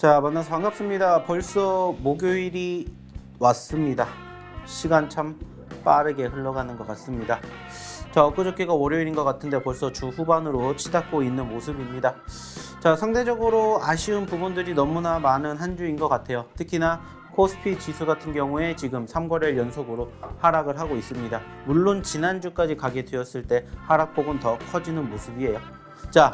자, 만나서 반갑습니다. 벌써 목요일이 왔습니다. 시간 참 빠르게 흘러가는 것 같습니다. 자, 엊그저께가 월요일인 것 같은데 벌써 주 후반으로 치닫고 있는 모습입니다. 자, 상대적으로 아쉬운 부분들이 너무나 많은 한 주인 것 같아요. 특히나 코스피 지수 같은 경우에 지금 3거래일 연속으로 하락을 하고 있습니다. 물론 지난주까지 가게 되었을 때 하락폭은 더 커지는 모습이에요. 자,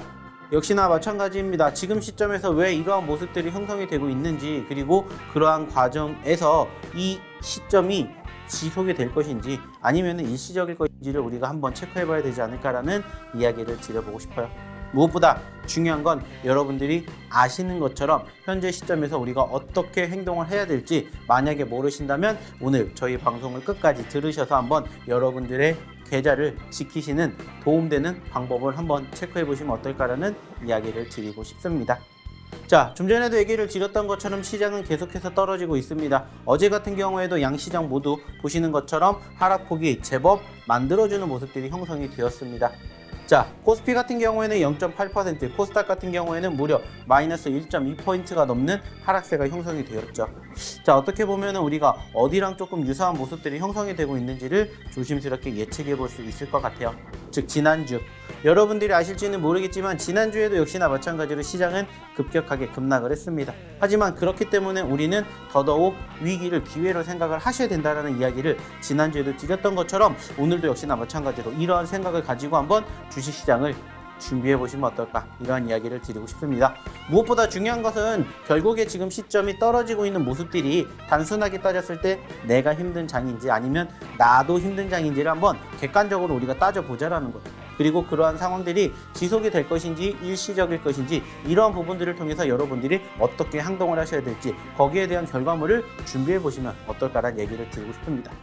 역시나 마찬가지입니다. 지금 시점에서 왜 이러한 모습들이 형성이 되고 있는지, 그리고 그러한 과정에서 이 시점이 지속이 될 것인지 아니면 일시적일 것인지를 우리가 한번 체크해 봐야 되지 않을까라는 이야기를 드려보고 싶어요. 무엇보다 중요한 건 여러분들이 아시는 것처럼 현재 시점에서 우리가 어떻게 행동을 해야 될지 만약에 모르신다면 오늘 저희 방송을 끝까지 들으셔서 한번 여러분들의 계좌를 지키시는 도움되는 방법을 한번 체크해 보시면 어떨까라는 이야기를 드리고 싶습니다. 자, 좀 전에도 얘기를 드렸던 것처럼 시장은 계속해서 떨어지고 있습니다. 어제 같은 경우에도 양시장 모두 보시는 것처럼 하락폭이 제법 만들어주는 모습들이 형성이 되었습니다. 자, 코스피 같은 경우에는 0.8%, 코스닥 같은 경우에는 무려 마이너스 1.2포인트가 넘는 하락세가 형성이 되었죠. 자, 어떻게 보면 우리가 어디랑 조금 유사한 모습들이 형성이 되고 있는지를 조심스럽게 예측해 볼 수 있을 것 같아요. 즉, 지난주. 여러분들이 아실지는 모르겠지만 지난주에도 역시나 마찬가지로 시장은 급격하게 급락을 했습니다. 하지만 그렇기 때문에 우리는 더더욱 위기를 기회로 생각을 하셔야 된다는 이야기를 지난주에도 드렸던 것처럼 오늘도 역시나 마찬가지로 이러한 생각을 가지고 한번 주식시장을 준비해 보시면 어떨까, 이러한 이야기를 드리고 싶습니다. 무엇보다 중요한 것은 결국에 지금 시점이 떨어지고 있는 모습들이 단순하게 따졌을 때 내가 힘든 장인지 아니면 나도 힘든 장인지를 한번 객관적으로 우리가 따져보자라는 거예요. 그리고 그러한 상황들이 지속이 될 것인지 일시적일 것인지 이러한 부분들을 통해서 여러분들이 어떻게 행동을 하셔야 될지 거기에 대한 결과물을 준비해 보시면 어떨까라는 얘기를 드리고 싶습니다.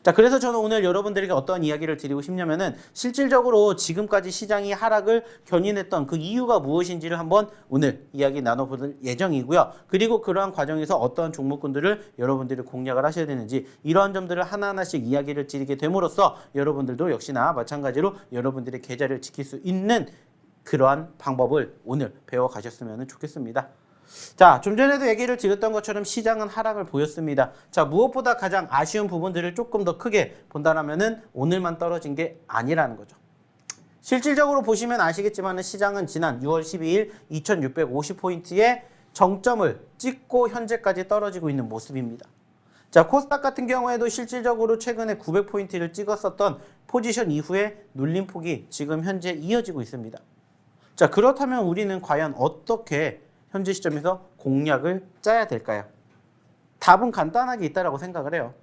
자, 그래서 저는 오늘 여러분들에게 어떤 이야기를 드리고 싶냐면은 실질적으로 지금까지 시장이 하락을 견인했던 그 이유가 무엇인지를 한번 오늘 이야기 나눠볼 예정이고요. 그리고 그러한 과정에서 어떤 종목군들을 여러분들이 공략을 하셔야 되는지 이러한 점들을 하나하나씩 이야기를 드리게 됨으로써 여러분들도 역시나 마찬가지로 여러분들의 계좌를 지킬 수 있는 그러한 방법을 오늘 배워가셨으면 좋겠습니다. 자, 좀 전에도 얘기를 드렸던 것처럼 시장은 하락을 보였습니다. 자, 무엇보다 가장 아쉬운 부분들을 조금 더 크게 본다면은 오늘만 떨어진 게 아니라는 거죠. 실질적으로 보시면 아시겠지만 시장은 지난 6월 12일 2650포인트의 정점을 찍고 현재까지 떨어지고 있는 모습입니다. 자, 코스닥 같은 경우에도 실질적으로 최근에 900포인트를 찍었었던 포지션 이후에 눌림폭이 지금 현재 이어지고 있습니다. 자, 그렇다면 우리는 과연 어떻게 현재 시점에서 공략을 짜야 될까요? 답은 간단하게 있다라고 생각을 해요.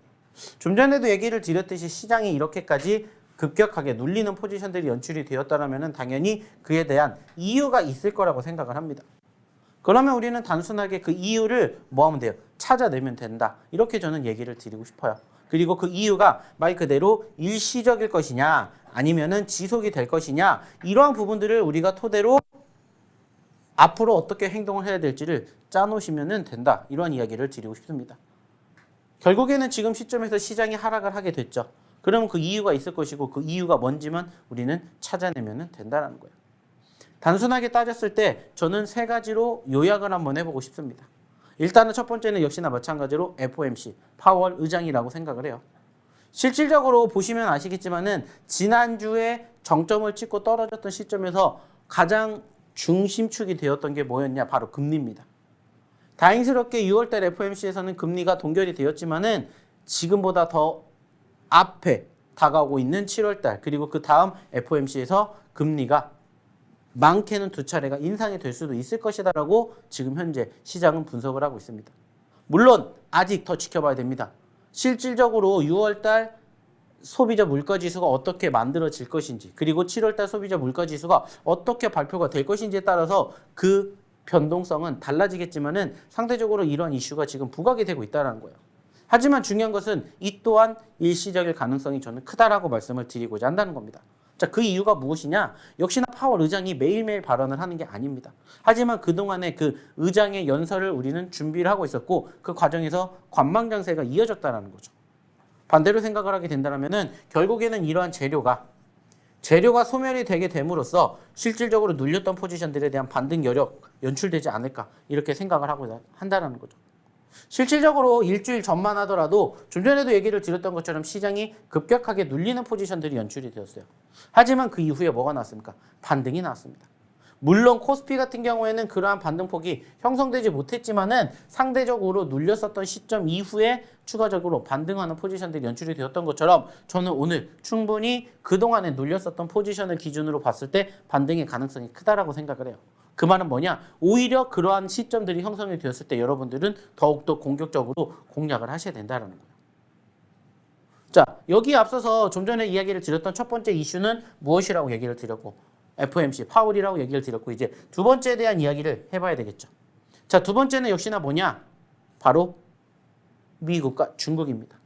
좀 전에도 얘기를 드렸듯이 시장이 이렇게까지 급격하게 눌리는 포지션들이 연출이 되었다면 당연히 그에 대한 이유가 있을 거라고 생각을 합니다. 그러면 우리는 단순하게 그 이유를 뭐 하면 돼요? 찾아내면 된다. 이렇게 저는 얘기를 드리고 싶어요. 그리고 그 이유가 말 그대로 일시적일 것이냐 아니면은 지속이 될 것이냐, 이러한 부분들을 우리가 토대로 앞으로 어떻게 행동을 해야 될지를 짜놓으시면 된다. 이러한 이야기를 드리고 싶습니다. 결국에는 지금 시점에서 시장이 하락을 하게 됐죠. 그러면 그 이유가 있을 것이고 그 이유가 뭔지만 우리는 찾아내면 된다는 거예요. 단순하게 따졌을 때 저는 세 가지로 요약을 한번 해보고 싶습니다. 일단은 첫 번째는 역시나 마찬가지로 FOMC, 파월 의장이라고 생각을 해요. 실질적으로 보시면 아시겠지만은 지난주에 정점을 찍고 떨어졌던 시점에서 가장 중심축이 되었던 게 뭐였냐? 바로 금리입니다. 다행스럽게 6월달 FOMC에서는 금리가 동결이 되었지만은 지금보다 더 앞에 다가오고 있는 7월달 그리고 그 다음 FOMC에서 금리가 많게는 두 차례가 인상이 될 수도 있을 것이다라고 지금 현재 시장은 분석을 하고 있습니다. 물론 아직 더 지켜봐야 됩니다. 실질적으로 6월달 소비자 물가지수가 어떻게 만들어질 것인지, 그리고 7월달 소비자 물가지수가 어떻게 발표가 될 것인지에 따라서 그 변동성은 달라지겠지만은 상대적으로 이러한 이슈가 지금 부각이 되고 있다는 거예요. 하지만 중요한 것은 이 또한 일시적일 가능성이 저는 크다라고 말씀을 드리고자 한다는 겁니다. 자, 그 이유가 무엇이냐? 역시나 파월 의장이 매일매일 발언을 하는 게 아닙니다. 하지만 그동안의 그 의장의 연설을 우리는 준비를 하고 있었고 그 과정에서 관망장세가 이어졌다는 거죠. 반대로 생각을 하게 된다면 결국에는 이러한 재료가 재료가 소멸이 되게 됨으로써 실질적으로 눌렸던 포지션들에 대한 반등 여력 연출되지 않을까 이렇게 생각을 하고 한다는 거죠. 실질적으로 일주일 전만 하더라도 좀 전에도 얘기를 드렸던 것처럼 시장이 급격하게 눌리는 포지션들이 연출이 되었어요. 하지만 그 이후에 뭐가 나왔습니까? 반등이 나왔습니다. 물론 코스피 같은 경우에는 그러한 반등폭이 형성되지 못했지만은 상대적으로 눌렸었던 시점 이후에 추가적으로 반등하는 포지션들이 연출이 되었던 것처럼 저는 오늘 충분히 그동안에 눌렸었던 포지션을 기준으로 봤을 때 반등의 가능성이 크다라고 생각을 해요. 그 말은 뭐냐? 오히려 그러한 시점들이 형성이 되었을 때 여러분들은 더욱더 공격적으로 공략을 하셔야 된다는 거예요. 자, 여기에 앞서서 좀 전에 이야기를 드렸던 첫 번째 이슈는 무엇이라고 얘기를 드렸고 FOMC, 파월이라고 얘기를 드렸고 이제 두 번째에 대한 이야기를 해봐야 되겠죠. 자, 두 번째는 역시나 뭐냐? 바로 미국과 중국입니다.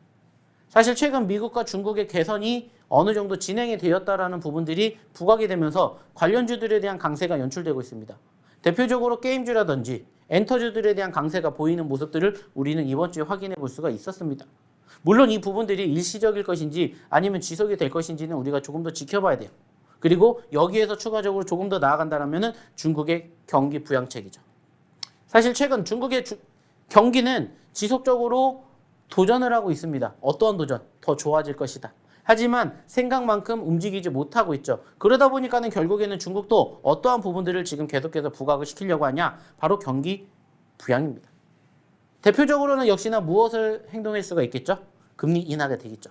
사실 최근 미국과 중국의 개선이 어느 정도 진행이 되었다라는 부분들이 부각이 되면서 관련주들에 대한 강세가 연출되고 있습니다. 대표적으로 게임주라든지 엔터주들에 대한 강세가 보이는 모습들을 우리는 이번 주에 확인해 볼 수가 있었습니다. 물론 이 부분들이 일시적일 것인지 아니면 지속이 될 것인지는 우리가 조금 더 지켜봐야 돼요. 그리고 여기에서 추가적으로 조금 더 나아간다면 중국의 경기 부양책이죠. 사실 최근 중국의 경기는 지속적으로 도전을 하고 있습니다. 어떠한 도전? 더 좋아질 것이다. 하지만 생각만큼 움직이지 못하고 있죠. 그러다 보니까는 결국에는 중국도 어떠한 부분들을 지금 계속해서 부각을 시키려고 하냐? 바로 경기 부양입니다. 대표적으로는 역시나 무엇을 행동할 수가 있겠죠? 금리 인하가 되겠죠.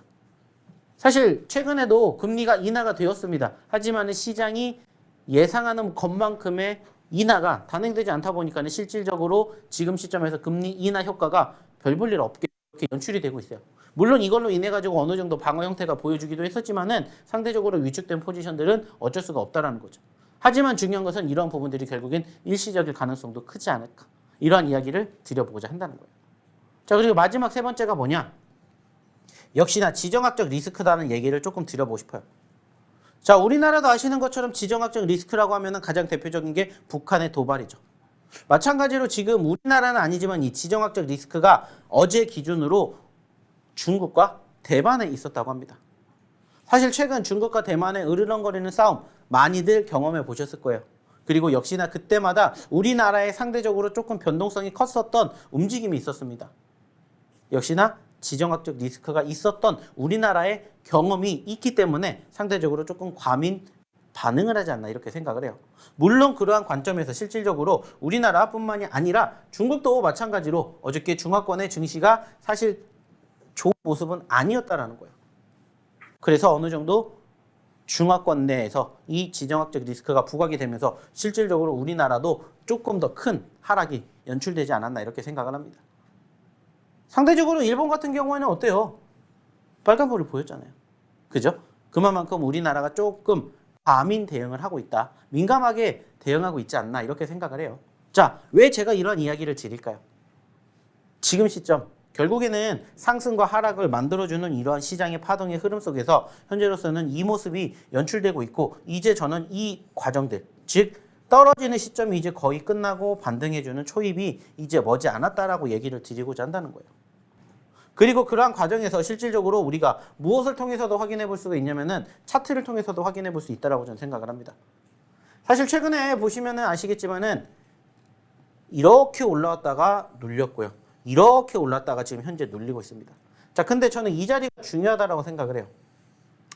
사실 최근에도 금리가 인하가 되었습니다. 하지만 시장이 예상하는 것만큼의 인하가 단행되지 않다 보니까 실질적으로 지금 시점에서 금리 인하 효과가 별 볼 일 없게 연출이 되고 있어요. 물론 이걸로 인해 가지고 어느 정도 방어 형태가 보여주기도 했었지만은 상대적으로 위축된 포지션들은 어쩔 수가 없다라는 거죠. 하지만 중요한 것은 이런 부분들이 결국엔 일시적일 가능성도 크지 않을까. 이러한 이야기를 드려보고자 한다는 거예요. 자, 그리고 마지막 세 번째가 뭐냐? 역시나 지정학적 리스크다는 얘기를 조금 드려보고 싶어요. 자, 우리나라도 아시는 것처럼 지정학적 리스크라고 하면 가장 대표적인 게 북한의 도발이죠. 마찬가지로 지금 우리나라는 아니지만 이 지정학적 리스크가 어제 기준으로 중국과 대만에 있었다고 합니다. 사실 최근 중국과 대만의 으르렁거리는 싸움 많이들 경험해 보셨을 거예요. 그리고 역시나 그때마다 우리나라에 상대적으로 조금 변동성이 컸었던 움직임이 있었습니다. 역시나 지정학적 리스크가 있었던 우리나라의 경험이 있기 때문에 상대적으로 조금 과민 반응을 하지 않나 이렇게 생각을 해요. 물론 그러한 관점에서 실질적으로 우리나라뿐만이 아니라 중국도 마찬가지로 어저께 중화권의 증시가 사실 좋은 모습은 아니었다라는 거예요. 그래서 어느 정도 중화권 내에서 이 지정학적 리스크가 부각이 되면서 실질적으로 우리나라도 조금 더 큰 하락이 연출되지 않았나 이렇게 생각을 합니다. 상대적으로 일본 같은 경우에는 어때요? 빨간불을 보였잖아요. 그죠? 그만큼 우리나라가 조금 과민 대응을 하고 있다. 민감하게 대응하고 있지 않나 이렇게 생각을 해요. 자, 왜 제가 이런 이야기를 드릴까요? 지금 시점 결국에는 상승과 하락을 만들어주는 이러한 시장의 파동의 흐름 속에서 현재로서는 이 모습이 연출되고 있고 이제 저는 이 과정들 즉 떨어지는 시점이 이제 거의 끝나고 반등해주는 초입이 이제 머지않았다라고 얘기를 드리고자 한다는 거예요. 그리고 그러한 과정에서 실질적으로 우리가 무엇을 통해서도 확인해 볼 수가 있냐면은 차트를 통해서도 확인해 볼 수 있다라고 저는 생각을 합니다. 사실 최근에 보시면은 아시겠지만은 이렇게 올라왔다가 눌렸고요. 이렇게 올랐다가 지금 현재 눌리고 있습니다. 자, 근데 저는 이 자리가 중요하다라고 생각을 해요.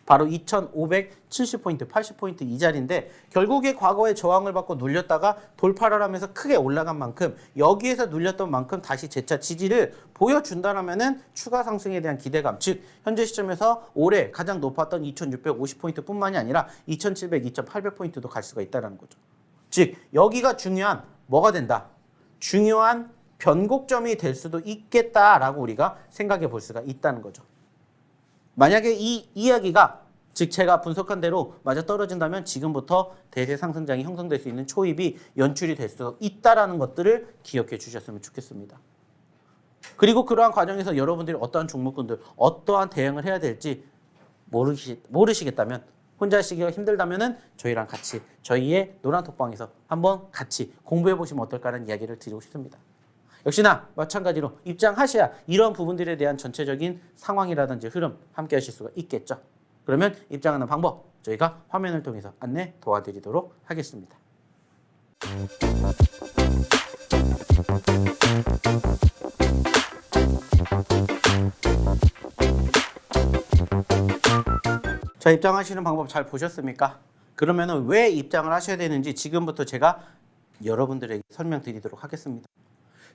바로 2570포인트, 80포인트 이 자리인데 결국에 과거에 저항을 받고 눌렸다가 돌파를 하면서 크게 올라간 만큼 여기에서 눌렸던 만큼 다시 재차 지지를 보여준다라면은 추가 상승에 대한 기대감, 즉 현재 시점에서 올해 가장 높았던 2650포인트 뿐만이 아니라 2700, 2800포인트도 갈 수가 있다는 거죠. 즉 여기가 중요한 뭐가 된다? 중요한 변곡점이 될 수도 있겠다라고 우리가 생각해 볼 수가 있다는 거죠. 만약에 이 이야기가 즉 제가 분석한 대로 맞아 떨어진다면 지금부터 대세 상승장이 형성될 수 있는 초입이 연출이 될 수 있다라는 것들을 기억해 주셨으면 좋겠습니다. 그리고 그러한 과정에서 여러분들이 어떠한 종목군들 어떠한 대응을 해야 될지 모르시겠다면 혼자 하시기가 힘들다면은 저희랑 같이 저희의 노란톡방에서 한번 같이 공부해 보시면 어떨까라는 이야기를 드리고 싶습니다. 역시나 마찬가지로 입장하셔야 이런 부분들에 대한 전체적인 상황이라든지 흐름 함께 하실 수가 있겠죠. 그러면 입장하는 방법 저희가 화면을 통해서 안내 도와드리도록 하겠습니다. 자, 입장하시는 방법 잘 보셨습니까? 그러면은 왜 입장을 하셔야 되는지 지금부터 제가 여러분들에게 설명드리도록 하겠습니다.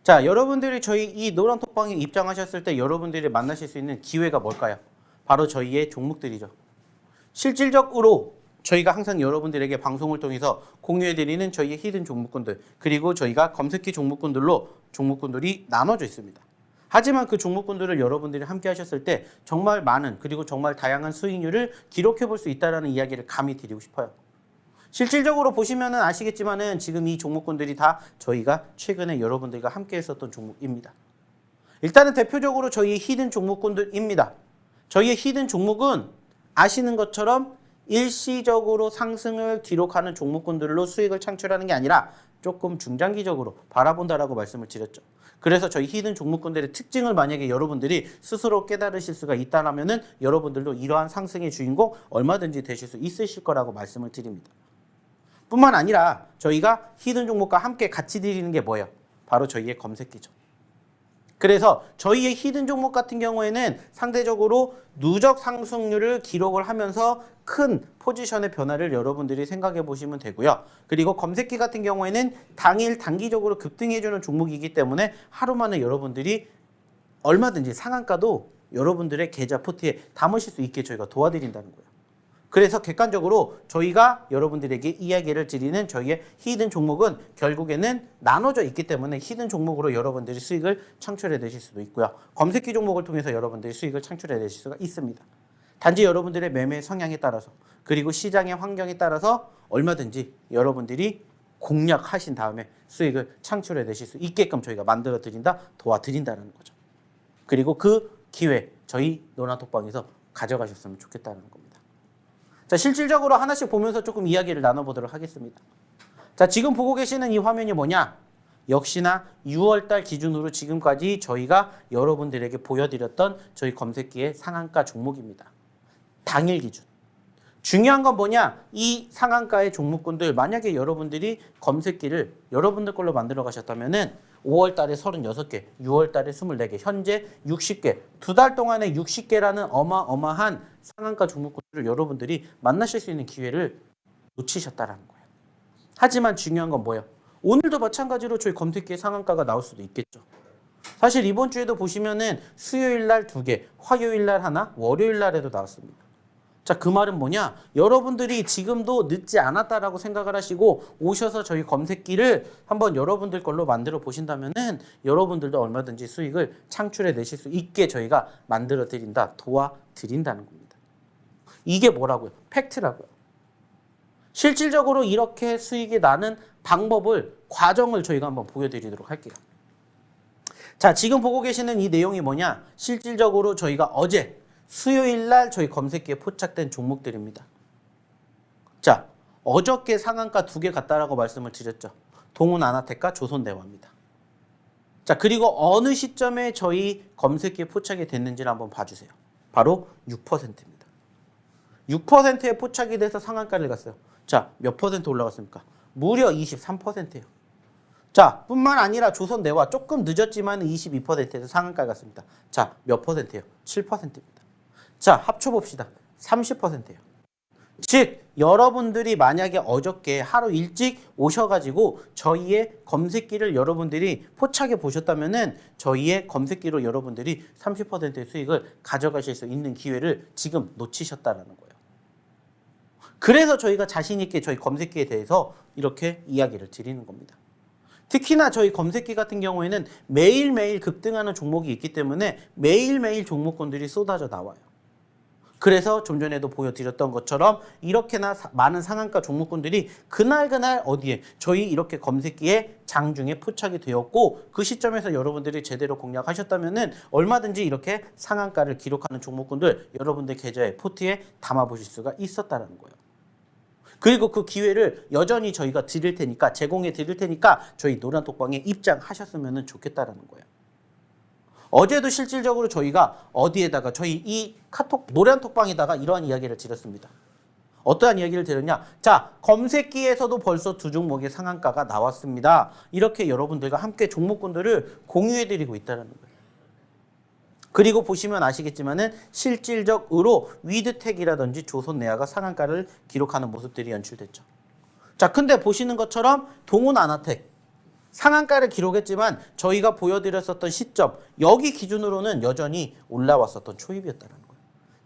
자, 여러분들이 저희 이 노란톡방에 입장하셨을 때 여러분들이 만나실 수 있는 기회가 뭘까요? 바로 저희의 종목들이죠. 실질적으로 저희가 항상 여러분들에게 방송을 통해서 공유해드리는 저희의 히든 종목군들, 그리고 저희가 검색기 종목군들로 종목군들이 나눠져 있습니다. 하지만 그 종목군들을 여러분들이 함께 하셨을 때 정말 많은 그리고 정말 다양한 수익률을 기록해 볼 수 있다는 이야기를 감히 드리고 싶어요. 실질적으로 보시면은 아시겠지만은 지금 이 종목군들이 다 저희가 최근에 여러분들과 함께 했었던 종목입니다. 일단은 대표적으로 저희의 히든 종목군들입니다. 저희의 히든 종목은 아시는 것처럼 일시적으로 상승을 기록하는 종목군들로 수익을 창출하는 게 아니라 조금 중장기적으로 바라본다라고 말씀을 드렸죠. 그래서 저희 히든 종목군들의 특징을 만약에 여러분들이 스스로 깨달으실 수가 있다면은 여러분들도 이러한 상승의 주인공 얼마든지 되실 수 있으실 거라고 말씀을 드립니다. 뿐만 아니라 저희가 히든 종목과 함께 같이 드리는 게 뭐예요? 바로 저희의 검색기죠. 그래서 저희의 히든 종목 같은 경우에는 상대적으로 누적 상승률을 기록을 하면서 큰 포지션의 변화를 여러분들이 생각해 보시면 되고요. 그리고 검색기 같은 경우에는 당일 단기적으로 급등해주는 종목이기 때문에 하루 만에 여러분들이 얼마든지 상한가도 여러분들의 계좌 포트에 담으실 수 있게 저희가 도와드린다는 거예요. 그래서 객관적으로 저희가 여러분들에게 이야기를 드리는 저희의 히든 종목은 결국에는 나눠져 있기 때문에 히든 종목으로 여러분들이 수익을 창출해 내실 수도 있고요. 검색기 종목을 통해서 여러분들이 수익을 창출해 내실 수가 있습니다. 단지 여러분들의 매매 성향에 따라서 그리고 시장의 환경에 따라서 얼마든지 여러분들이 공략하신 다음에 수익을 창출해 내실 수 있게끔 저희가 만들어 드린다, 도와드린다는 거죠. 그리고 그 기회 저희 노란톡방에서 가져가셨으면 좋겠다는 겁니다. 자, 실질적으로 하나씩 보면서 조금 이야기를 나눠보도록 하겠습니다. 자, 지금 보고 계시는 이 화면이 뭐냐? 역시나 6월달 기준으로 지금까지 저희가 여러분들에게 보여드렸던 저희 검색기의 상한가 종목입니다. 당일 기준. 중요한 건 뭐냐? 이 상한가의 종목군들 만약에 여러분들이 검색기를 여러분들 걸로 만들어 가셨다면은 5월 달에 36개, 6월 달에 24개, 현재 60개, 두 달 동안에 60개라는 어마어마한 상한가 종목군들을 여러분들이 만나실 수 있는 기회를 놓치셨다라는 거예요. 하지만 중요한 건 뭐예요? 오늘도 마찬가지로 저희 검색기의 상한가가 나올 수도 있겠죠. 사실 이번 주에도 보시면은 수요일 날 2개, 화요일 날 하나, 월요일 날에도 나왔습니다. 자, 그 말은 뭐냐? 여러분들이 지금도 늦지 않았다라고 생각을 하시고 오셔서 저희 검색기를 한번 여러분들 걸로 만들어 보신다면은 여러분들도 얼마든지 수익을 창출해 내실 수 있게 저희가 만들어 드린다, 도와드린다는 겁니다. 이게 뭐라고요? 팩트라고요. 실질적으로 이렇게 수익이 나는 방법을, 과정을 저희가 한번 보여드리도록 할게요. 자, 지금 보고 계시는 이 내용이 뭐냐? 실질적으로 저희가 어제 수요일 날 저희 검색기에 포착된 종목들입니다. 자, 어저께 상한가 2개 갔다라고 말씀을 드렸죠. 동훈아나텍과 조선대화입니다. 자, 그리고 어느 시점에 저희 검색기에 포착이 됐는지를 한번 봐주세요. 바로 6%입니다. 6%에 포착이 돼서 상한가를 갔어요. 자, 몇 퍼센트 올라갔습니까? 무려 23%예요. 자, 뿐만 아니라 조선대화 조금 늦었지만 22%에서 상한가를 갔습니다. 자, 몇 퍼센트예요? 7%입니다. 자, 합쳐봅시다. 30%예요. 즉, 여러분들이 만약에 어저께 하루 일찍 오셔가지고 저희의 검색기를 여러분들이 포착해 보셨다면은 저희의 검색기로 여러분들이 30%의 수익을 가져가실 수 있는 기회를 지금 놓치셨다라는 거예요. 그래서 저희가 자신 있게 저희 검색기에 대해서 이렇게 이야기를 드리는 겁니다. 특히나 저희 검색기 같은 경우에는 매일매일 급등하는 종목이 있기 때문에 매일매일 종목군들이 쏟아져 나와요. 그래서 좀 전에도 보여드렸던 것처럼 이렇게나 많은 상한가 종목군들이 그날 어디에 저희 이렇게 검색기에 장중에 포착이 되었고 그 시점에서 여러분들이 제대로 공략하셨다면은 얼마든지 이렇게 상한가를 기록하는 종목군들 여러분들 계좌에 포트에 담아보실 수가 있었다는 거예요. 그리고 그 기회를 여전히 저희가 드릴 테니까 제공해 드릴 테니까 저희 노란톡방에 입장하셨으면 좋겠다라는 거예요. 어제도 실질적으로 저희가 어디에다가 저희 이 카톡 노란톡방에다가 이러한 이야기를 드렸습니다. 어떠한 이야기를 드렸냐? 자, 검색기에서도 벌써 두 종목의 상한가가 나왔습니다. 이렇게 여러분들과 함께 종목군들을 공유해드리고 있다는 거예요. 그리고 보시면 아시겠지만은 실질적으로 위드텍이라든지 조선내화가 상한가를 기록하는 모습들이 연출됐죠. 자, 근데 보시는 것처럼 동훈 아나텍 상한가를 기록했지만 저희가 보여드렸었던 시점 여기 기준으로는 여전히 올라왔었던 초입이었다는 거예요.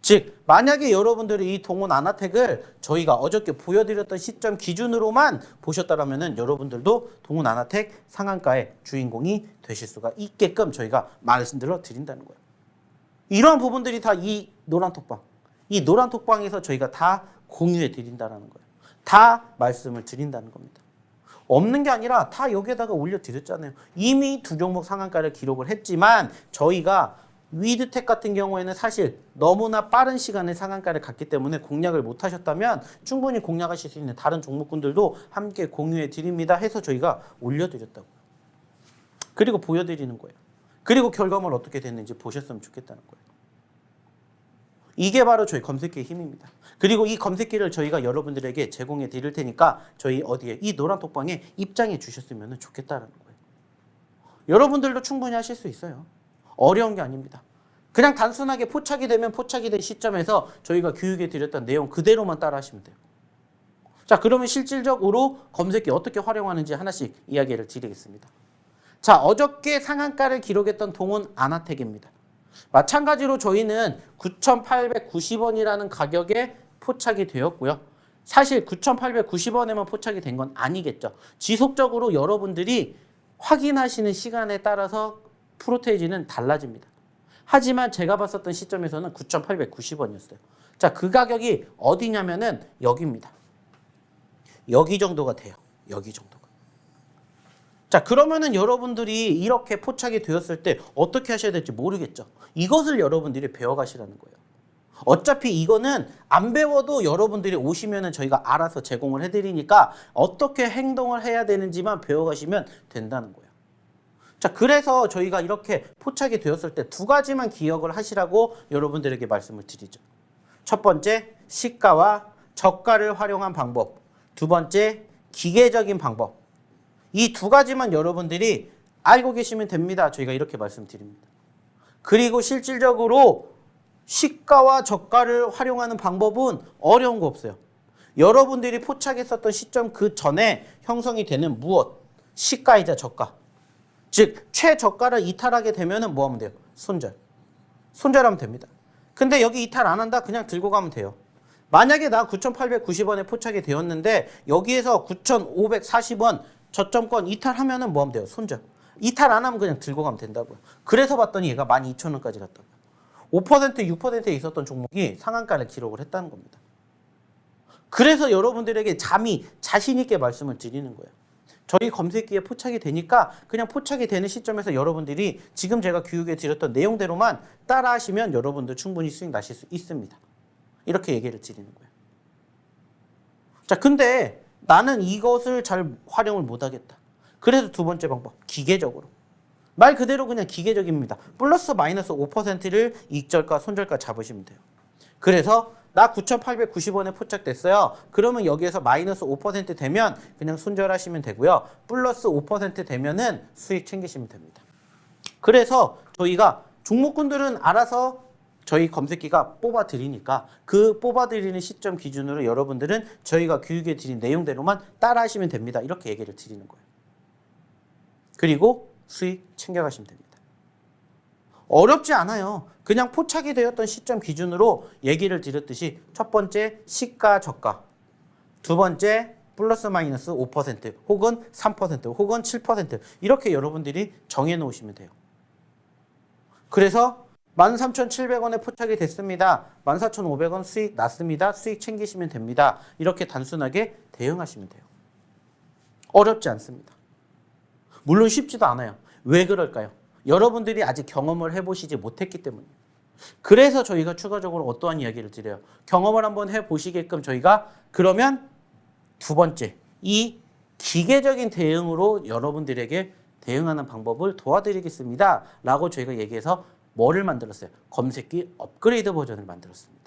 즉 만약에 여러분들이 이 동훈 아나텍을 저희가 어저께 보여드렸던 시점 기준으로만 보셨다면 여러분들도 동훈 아나텍 상한가의 주인공이 되실 수가 있게끔 저희가 말씀드려 드린다는 거예요. 이러한 부분들이 다 이 노란톡방, 이 노란톡방에서 저희가 다 공유해 드린다는 거예요. 다 말씀을 드린다는 겁니다. 없는 게 아니라 다 여기에다가 올려드렸잖아요. 이미 두 종목 상한가를 기록을 했지만 저희가 위드텍 같은 경우에는 사실 너무나 빠른 시간에 상한가를 갔기 때문에 공략을 못 하셨다면 충분히 공략하실 수 있는 다른 종목군들도 함께 공유해 드립니다 해서 저희가 올려드렸다고요. 그리고 보여드리는 거예요. 그리고 결과물 어떻게 됐는지 보셨으면 좋겠다는 거예요. 이게 바로 저희 검색기의 힘입니다. 그리고 이 검색기를 저희가 여러분들에게 제공해 드릴 테니까 저희 어디에 이 노란톡방에 입장해 주셨으면 좋겠다는 거예요. 여러분들도 충분히 하실 수 있어요. 어려운 게 아닙니다. 그냥 단순하게 포착이 되면 포착이 된 시점에서 저희가 교육해 드렸던 내용 그대로만 따라 하시면 돼요. 자, 그러면 실질적으로 검색기 어떻게 활용하는지 하나씩 이야기를 드리겠습니다. 자, 어저께 상한가를 기록했던 동훈 아나텍입니다. 마찬가지로 저희는 9,890원이라는 가격에 포착이 되었고요. 사실 9,890원에만 포착이 된 건 아니겠죠. 지속적으로 여러분들이 확인하시는 시간에 따라서 프로테이지는 달라집니다. 하지만 제가 봤었던 시점에서는 9,890원이었어요. 자, 그 가격이 어디냐면은 여기입니다. 여기 정도가 돼요. 여기 정도가. 자, 그러면은 여러분들이 이렇게 포착이 되었을 때 어떻게 하셔야 될지 모르겠죠. 이것을 여러분들이 배워가시라는 거예요. 어차피 이거는 안 배워도 여러분들이 오시면은 저희가 알아서 제공을 해드리니까 어떻게 행동을 해야 되는지만 배워가시면 된다는 거예요. 자, 그래서 저희가 이렇게 포착이 되었을 때 두 가지만 기억을 하시라고 여러분들에게 말씀을 드리죠. 첫 번째, 시가와 저가를 활용한 방법. 두 번째, 기계적인 방법. 이 두 가지만 여러분들이 알고 계시면 됩니다. 저희가 이렇게 말씀드립니다. 그리고 실질적으로 시가와 저가를 활용하는 방법은 어려운 거 없어요. 여러분들이 포착했었던 시점 그 전에 형성이 되는 무엇? 시가이자 저가. 즉 최저가를 이탈하게 되면은 뭐 하면 돼요? 손절. 손절하면 됩니다. 근데 여기 이탈 안 한다? 그냥 들고 가면 돼요. 만약에 나 9,890원에 포착이 되었는데 여기에서 9,540원 저점권 이탈하면은 뭐 하면 돼요? 손절. 이탈 안 하면 그냥 들고 가면 된다고요. 그래서 봤더니 얘가 12,000원까지 갔다고요. 5%, 6%에 있었던 종목이 상한가를 기록을 했다는 겁니다. 그래서 여러분들에게 감히 자신 있게 말씀을 드리는 거예요. 저희 검색기에 포착이 되니까 그냥 포착이 되는 시점에서 여러분들이 지금 제가 교육해 드렸던 내용대로만 따라 하시면 여러분들 충분히 수익 나실 수 있습니다. 이렇게 얘기를 드리는 거예요. 자, 근데 나는 이것을 잘 활용을 못 하겠다. 그래서 두 번째 방법, 기계적으로. 말 그대로 그냥 기계적입니다. 플러스 마이너스 5%를 익절가, 손절가 잡으시면 돼요. 그래서 나 9,890원에 포착됐어요. 그러면 여기에서 마이너스 5% 되면 그냥 손절하시면 되고요. 플러스 5% 되면은 수익 챙기시면 됩니다. 그래서 저희가 종목군들은 알아서 저희 검색기가 뽑아드리니까 그 뽑아드리는 시점 기준으로 여러분들은 저희가 교육해 드린 내용대로만 따라하시면 됩니다. 이렇게 얘기를 드리는 거예요. 그리고 수익 챙겨가시면 됩니다. 어렵지 않아요. 그냥 포착이 되었던 시점 기준으로 얘기를 드렸듯이 첫 번째 시가 저가, 두 번째 플러스 마이너스 5% 혹은 3% 혹은 7% 이렇게 여러분들이 정해 놓으시면 돼요. 그래서 13,700원에 포착이 됐습니다. 14,500원 수익 났습니다. 수익 챙기시면 됩니다. 이렇게 단순하게 대응하시면 돼요. 어렵지 않습니다. 물론 쉽지도 않아요. 왜 그럴까요? 여러분들이 아직 경험을 해보시지 못했기 때문이에요. 그래서 저희가 추가적으로 어떠한 이야기를 드려요? 경험을 한번 해보시게끔 저희가 그러면 두 번째, 이 기계적인 대응으로 여러분들에게 대응하는 방법을 도와드리겠습니다. 라고 저희가 얘기해서 뭐를 만들었어요? 검색기 업그레이드 버전을 만들었습니다.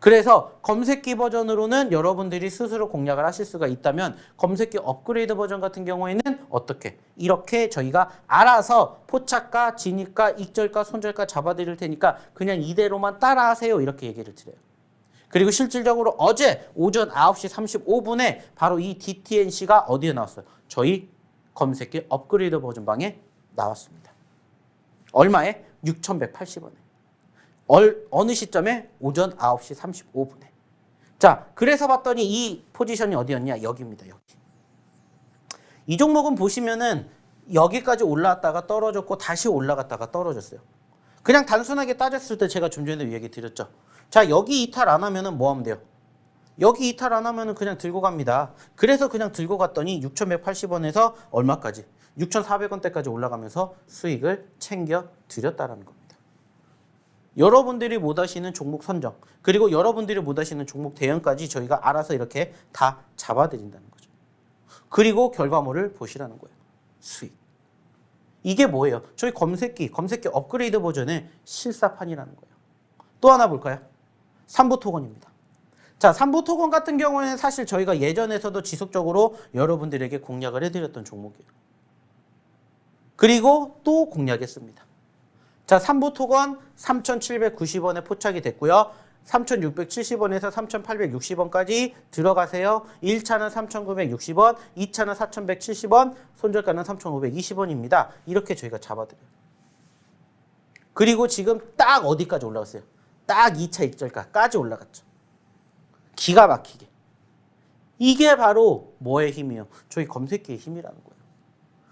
그래서 검색기 버전으로는 여러분들이 스스로 공략을 하실 수가 있다면 검색기 업그레이드 버전 같은 경우에는 어떻게? 이렇게 저희가 알아서 포착가, 진입가, 익절가, 손절가 잡아드릴 테니까 그냥 이대로만 따라하세요. 이렇게 얘기를 드려요. 그리고 실질적으로 어제 오전 9시 35분에 바로 이 DTNC가 어디에 나왔어요? 저희 검색기 업그레이드 버전 방에 나왔습니다. 얼마에? 6,180원에. 어느 시점에? 오전 9시 35분에. 자, 그래서 봤더니 이 포지션이 어디였냐? 여기입니다. 여기. 이 종목은 보시면은 여기까지 올라왔다가 떨어졌고 다시 올라갔다가 떨어졌어요. 그냥 단순하게 따졌을 때 제가 좀 전에 얘기 드렸죠. 자, 여기 이탈 안 하면은 뭐 하면 돼요? 여기 이탈 안 하면은 그냥 들고 갑니다. 그래서 그냥 들고 갔더니 6,180원에서 얼마까지? 6,400원대까지 올라가면서 수익을 챙겨 드렸다라는 겁니다. 여러분들이 못 하시는 종목 선정, 그리고 여러분들이 못 하시는 종목 대응까지 저희가 알아서 이렇게 다 잡아드린다는 거죠. 그리고 결과물을 보시라는 거예요. 수익. 이게 뭐예요? 저희 검색기 업그레이드 버전의 실사판이라는 거예요. 또 하나 볼까요? 삼부토건입니다. 자, 삼부토건 같은 경우에는 사실 저희가 예전에서도 지속적으로 여러분들에게 공략을 해드렸던 종목이에요. 그리고 또 공략했습니다. 자, 삼부토건 3,790원에 포착이 됐고요. 3,670원에서 3,860원까지 들어가세요. 1차는 3,960원, 2차는 4,170원, 손절가는 3,520원입니다. 이렇게 저희가 잡아드려요. 그리고 지금 딱 어디까지 올라갔어요? 딱 2차 익절가까지 올라갔죠. 기가 막히게. 이게 바로 뭐의 힘이에요? 저희 검색기의 힘이라는 거예요.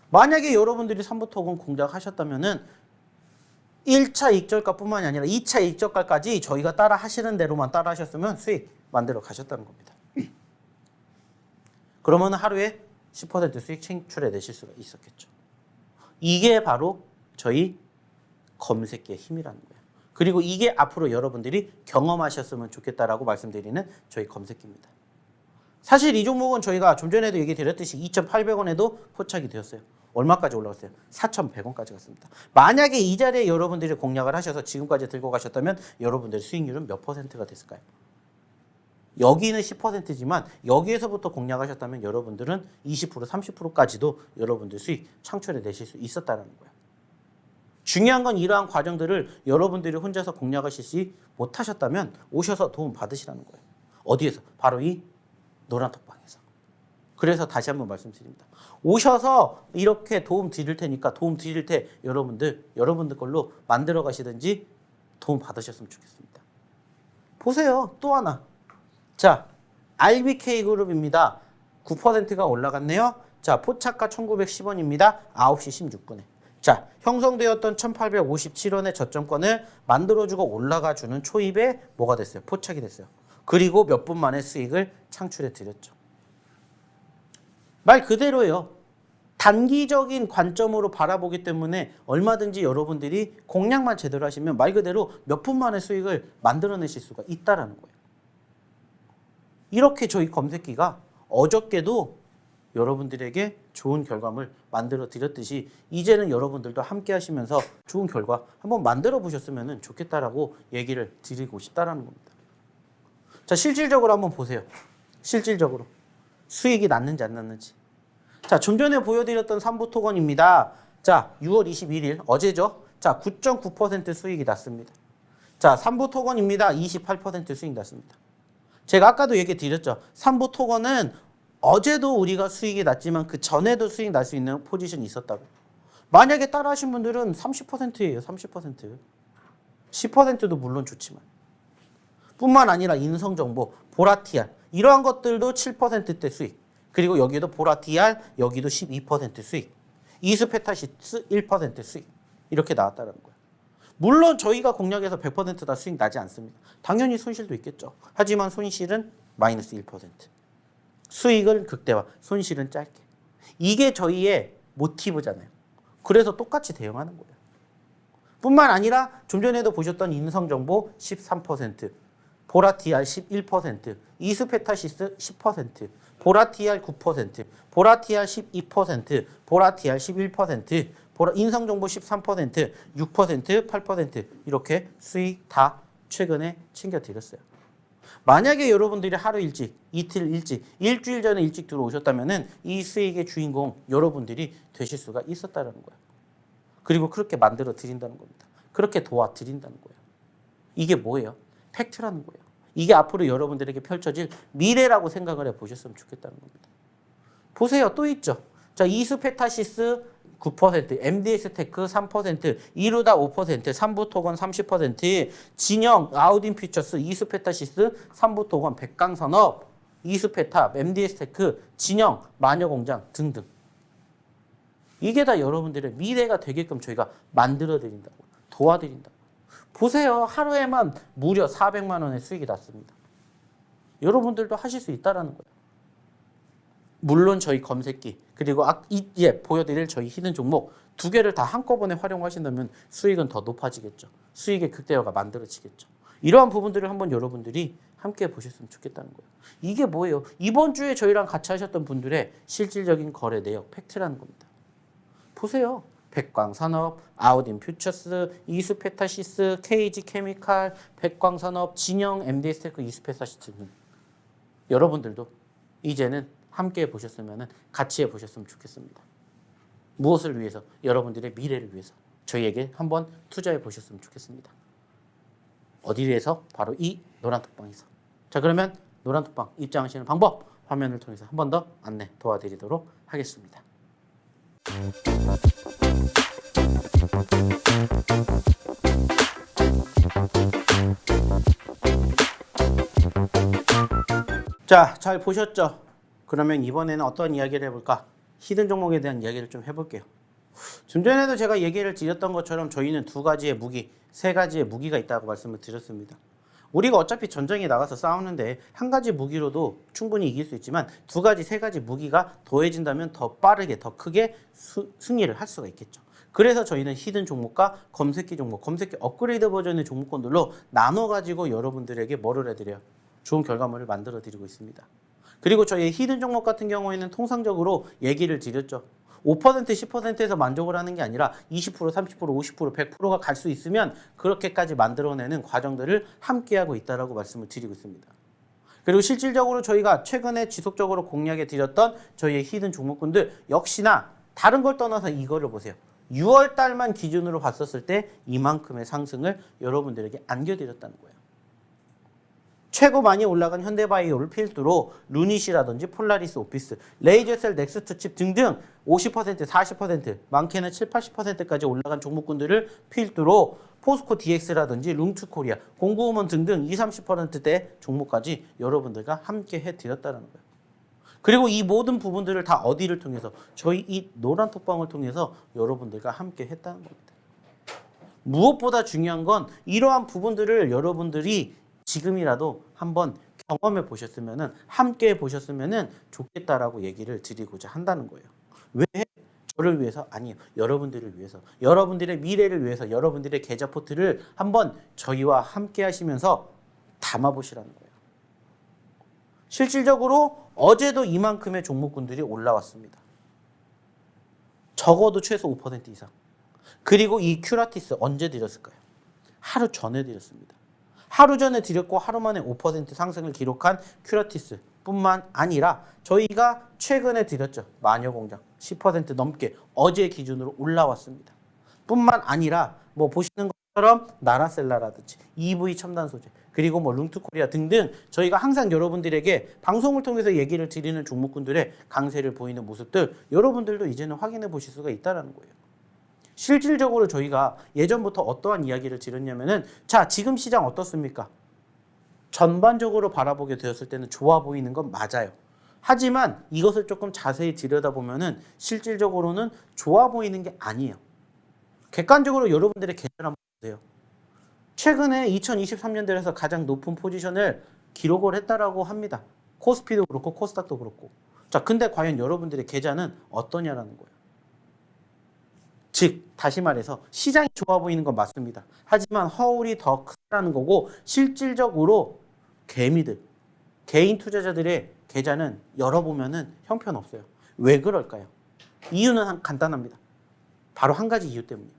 만약에 여러분들이 삼부토건 공략하셨다면은 1차 익절가뿐만이 아니라 2차 익절가까지 저희가 따라 하시는 대로만 따라 하셨으면 수익 만들어 가셨다는 겁니다. 그러면 하루에 10% 수익 창출해 내실 수가 있었겠죠. 이게 바로 저희 검색기의 힘이라는 거예요. 그리고 이게 앞으로 여러분들이 경험하셨으면 좋겠다라고 말씀드리는 저희 검색기입니다. 사실 이 종목은 저희가 좀 전에도 얘기 드렸듯이 2,800원에도 포착이 되었어요. 얼마까지 올라갔어요? 4,100원까지 갔습니다. 만약에 이 자리에 여러분들이 공략을 하셔서 지금까지 들고 가셨다면 여러분들의 수익률은 몇 퍼센트가 됐을까요? 여기는 10%지만 여기에서부터 공략하셨다면 여러분들은 20%, 30%까지도 여러분들 수익 창출해 내실 수 있었다는 거예요. 중요한 건 이러한 과정들을 여러분들이 혼자서 공략하시지 못하셨다면 오셔서 도움 받으시라는 거예요. 어디에서? 바로 이 노란 톡방에서. 그래서 다시 한번 말씀드립니다. 오셔서 이렇게 도움 드릴 테니까 도움 드릴 때 여러분들 걸로 만들어 가시든지 도움 받으셨으면 좋겠습니다. 보세요. 또 하나. 자, RBK 그룹입니다. 9%가 올라갔네요. 자, 포착가 1,910원입니다. 9시 16분에. 자, 형성되었던 1,857원의 저점권을 만들어주고 올라가주는 초입에 뭐가 됐어요? 포착이 됐어요. 그리고 몇 분 만에 수익을 창출해 드렸죠. 말 그대로예요. 단기적인 관점으로 바라보기 때문에 얼마든지 여러분들이 공략만 제대로 하시면 말 그대로 몇 분 만에 수익을 만들어내실 수가 있다는 거예요. 이렇게 저희 검색기가 어저께도 여러분들에게 좋은 결과물 만들어 드렸듯이 이제는 여러분들도 함께 하시면서 좋은 결과 한번 만들어 보셨으면 좋겠다라고 얘기를 드리고 싶다라는 겁니다. 자, 실질적으로 한번 보세요. 실질적으로 수익이 났는지 안 났는지. 자, 좀 전에 보여드렸던 삼부토건입니다. 자, 6월 21일 어제죠. 자, 9.9% 수익이 났습니다. 자, 삼부토건입니다. 28% 수익 났습니다. 제가 아까도 얘기 드렸죠. 삼부토건은 어제도 우리가 수익이 났지만 그 전에도 수익 날 수 있는 포지션이 있었다고. 만약에 따라 하신 분들은 30%예요. 30%. 10%도 물론 좋지만. 뿐만 아니라 인성정보, 보라티알 이러한 것들도 7%대 수익. 그리고 여기도 보라티알, 여기도 12% 수익. 이수페타시스 1% 수익. 이렇게 나왔다는 거예요. 물론 저희가 공략해서 100% 다 수익 나지 않습니다. 당연히 손실도 있겠죠. 하지만 손실은 마이너스 1%. 수익은 극대화, 손실은 짧게. 이게 저희의 모티브잖아요. 그래서 똑같이 대응하는 거예요. 뿐만 아니라 좀 전에도 보셨던 인성정보 13%, 보라티알 11%, 이수페타시스 10%, 보라TR 9%, 보라TR 12%, 보라TR 11%, 인성정보 13%, 6%, 8% 이렇게 수익 다 최근에 챙겨드렸어요. 만약에 여러분들이 하루 일찍, 이틀 일찍, 일주일 전에 일찍 들어오셨다면 이 수익의 주인공 여러분들이 되실 수가 있었다는 거예요. 그리고 그렇게 만들어 드린다는 겁니다. 그렇게 도와드린다는 거예요. 이게 뭐예요? 팩트라는 거예요. 이게 앞으로 여러분들에게 펼쳐질 미래라고 생각을 해보셨으면 좋겠다는 겁니다. 보세요. 또 있죠. 자, 이수페타시스 9%, MDS테크 3%, 이루다 5%, 삼부토건 30%, 진영, 아우딘 퓨처스, 이수페타시스, 삼부토건, 백강산업, 이수페타, MDS테크, 진영, 마녀공장 등등. 이게 다 여러분들의 미래가 되게끔 저희가 만들어드린다고, 도와드린다고. 보세요. 하루에만 무려 400만 원의 수익이 났습니다. 여러분들도 하실 수 있다는 거예요. 물론 저희 검색기 그리고 이제 보여드릴 저희 히든 종목 두 개를 다 한꺼번에 활용하신다면 수익은 더 높아지겠죠. 수익의 극대화가 만들어지겠죠. 이러한 부분들을 한번 여러분들이 함께 보셨으면 좋겠다는 거예요. 이게 뭐예요? 이번 주에 저희랑 같이 하셨던 분들의 실질적인 거래 내역 팩트라는 겁니다. 보세요. 백광산업, 아우딘 퓨처스, 이수페타시스, KG 케미칼, 백광산업, 진영, MD스테크, 이수페타시스 등 여러분들도 이제는 함께 해보셨으면 같이 해보셨으면 좋겠습니다. 무엇을 위해서? 여러분들의 미래를 위해서 저희에게 한번 투자해 보셨으면 좋겠습니다. 어디에서? 바로 이 노란톡방에서. 자, 그러면 노란톡방 입장하시는 방법 화면을 통해서 한 번 더 안내 도와드리도록 하겠습니다. 자, 잘 보셨죠? 그러면 이번에는 어떤 이야기를 해볼까? 히든 종목에 대한 이야기를 좀 해볼게요. 좀 전에도 제가 얘기를 드렸던 것처럼 저희는 두 가지의 무기, 세 가지의 무기가 있다고 말씀을 드렸습니다. 우리가 어차피 전쟁에 나가서 싸우는데 한 가지 무기로도 충분히 이길 수 있지만 두 가지, 세 가지 무기가 더해진다면 더 빠르게, 더 크게 승리를 할 수가 있겠죠. 그래서 저희는 히든 종목과 검색기 종목, 검색기 업그레이드 버전의 종목군들로 나눠가지고 여러분들에게 뭐를 해드려요? 좋은 결과물을 만들어 드리고 있습니다. 그리고 저희 히든 종목 같은 경우에는 통상적으로 얘기를 드렸죠. 5%, 10%에서 만족을 하는 게 아니라 20%, 30%, 50%, 100%가 갈 수 있으면 그렇게까지 만들어내는 과정들을 함께하고 있다고 말씀을 드리고 있습니다. 그리고 실질적으로 저희가 최근에 지속적으로 공략해 드렸던 저희의 히든 종목군들 역시나 다른 걸 떠나서 이거를 보세요. 6월 달만 기준으로 봤었을 때 이만큼의 상승을 여러분들에게 안겨드렸다는 거예요. 최고 많이 올라간 현대바이오를 필두로 루닛이라든지 폴라리스 오피스, 레이저셀 넥스트 칩 등등 50%, 40%, 많게는 7, 80%까지 올라간 종목군들을 필두로 포스코 DX라든지 룽투코리아, 공구음원 등등 20, 30%대 종목까지 여러분들과 함께 해드렸다는 거예요. 그리고 이 모든 부분들을 다 어디를 통해서? 저희 이 노란 톡방을 통해서 여러분들과 함께 했다는 겁니다. 무엇보다 중요한 건 이러한 부분들을 여러분들이 지금이라도 한번 경험해 보셨으면은 함께 해 보셨으면은 좋겠다라고 얘기를 드리고자 한다는 거예요. 왜? 저를 위해서? 아니에요. 여러분들을 위해서. 여러분들의 미래를 위해서 여러분들의 계좌 포트를 한번 저희와 함께 하시면서 담아 보시라는 거예요. 실질적으로 어제도 이만큼의 종목군들이 올라왔습니다. 적어도 최소 5% 이상. 그리고 이 큐라티스 언제 드렸을까요? 하루 전에 드렸습니다. 하루 전에 드렸고 하루 만에 5% 상승을 기록한 큐라티스 뿐만 아니라 저희가 최근에 드렸죠. 마녀공장 10% 넘게 어제 기준으로 올라왔습니다. 뿐만 아니라 뭐 보시는 것처럼 나라셀라라든지 EV 첨단 소재 그리고 뭐 룽투코리아 등등 저희가 항상 여러분들에게 방송을 통해서 얘기를 드리는 종목군들의 강세를 보이는 모습들 여러분들도 이제는 확인해 보실 수가 있다는 거예요. 실질적으로 저희가 예전부터 어떠한 이야기를 드렸냐면은 자, 지금 시장 어떻습니까? 전반적으로 바라보게 되었을 때는 좋아 보이는 건 맞아요. 하지만 이것을 조금 자세히 들여다보면은 실질적으로는 좋아 보이는 게 아니에요. 객관적으로 여러분들의 계좌를 한번 보세요. 최근에 2023년 들어서 가장 높은 포지션을 기록을 했다라고 합니다. 코스피도 그렇고 코스닥도 그렇고. 자, 근데 과연 여러분들의 계좌는 어떠냐라는 거예요. 즉 다시 말해서 시장이 좋아 보이는 건 맞습니다. 하지만 허울이 더 크다는 거고 실질적으로 개미들, 개인 투자자들의 계좌는 열어보면은 형편없어요. 왜 그럴까요? 이유는 간단합니다. 바로 한 가지 이유 때문이에요.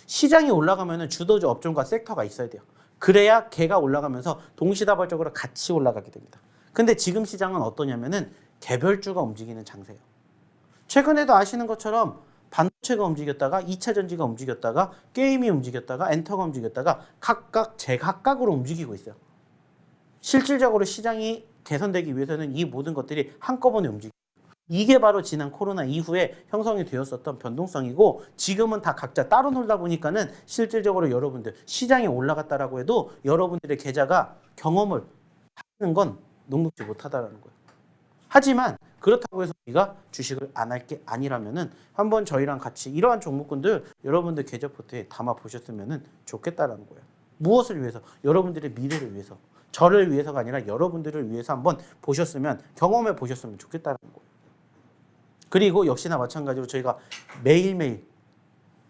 시장이 올라가면은 주도주 업종과 섹터가 있어야 돼요. 그래야 걔가 올라가면서 동시다발적으로 같이 올라가게 됩니다. 근데 지금 시장은 어떠냐면은 개별주가 움직이는 장세예요. 최근에도 아시는 것처럼 반도체가 움직였다가 2차 전지가 움직였다가 게임이 움직였다가 엔터가 움직였다가 각각 제각각으로 움직이고 있어요. 실질적으로 시장이 개선되기 위해서는 이 모든 것들이 한꺼번에 움직여요. 이게 바로 지난 코로나 이후에 형성이 되었었던 변동성이고 지금은 다 각자 따로 놀다 보니까는 실질적으로 여러분들 시장이 올라갔다라고 해도 여러분들의 계좌가 경험을 하는 건 녹록지 못하다라는 거예요. 하지만 그렇다고 해서 우리가 주식을 안 할 게 아니라면은 한번 저희랑 같이 이러한 종목군들 여러분들 계좌 포트에 담아 보셨으면은 좋겠다라는 거예요. 무엇을 위해서? 여러분들의 미래를 위해서. 저를 위해서가 아니라 여러분들을 위해서 한번 보셨으면 경험해 보셨으면 좋겠다는 거예요. 그리고 역시나 마찬가지로 저희가 매일매일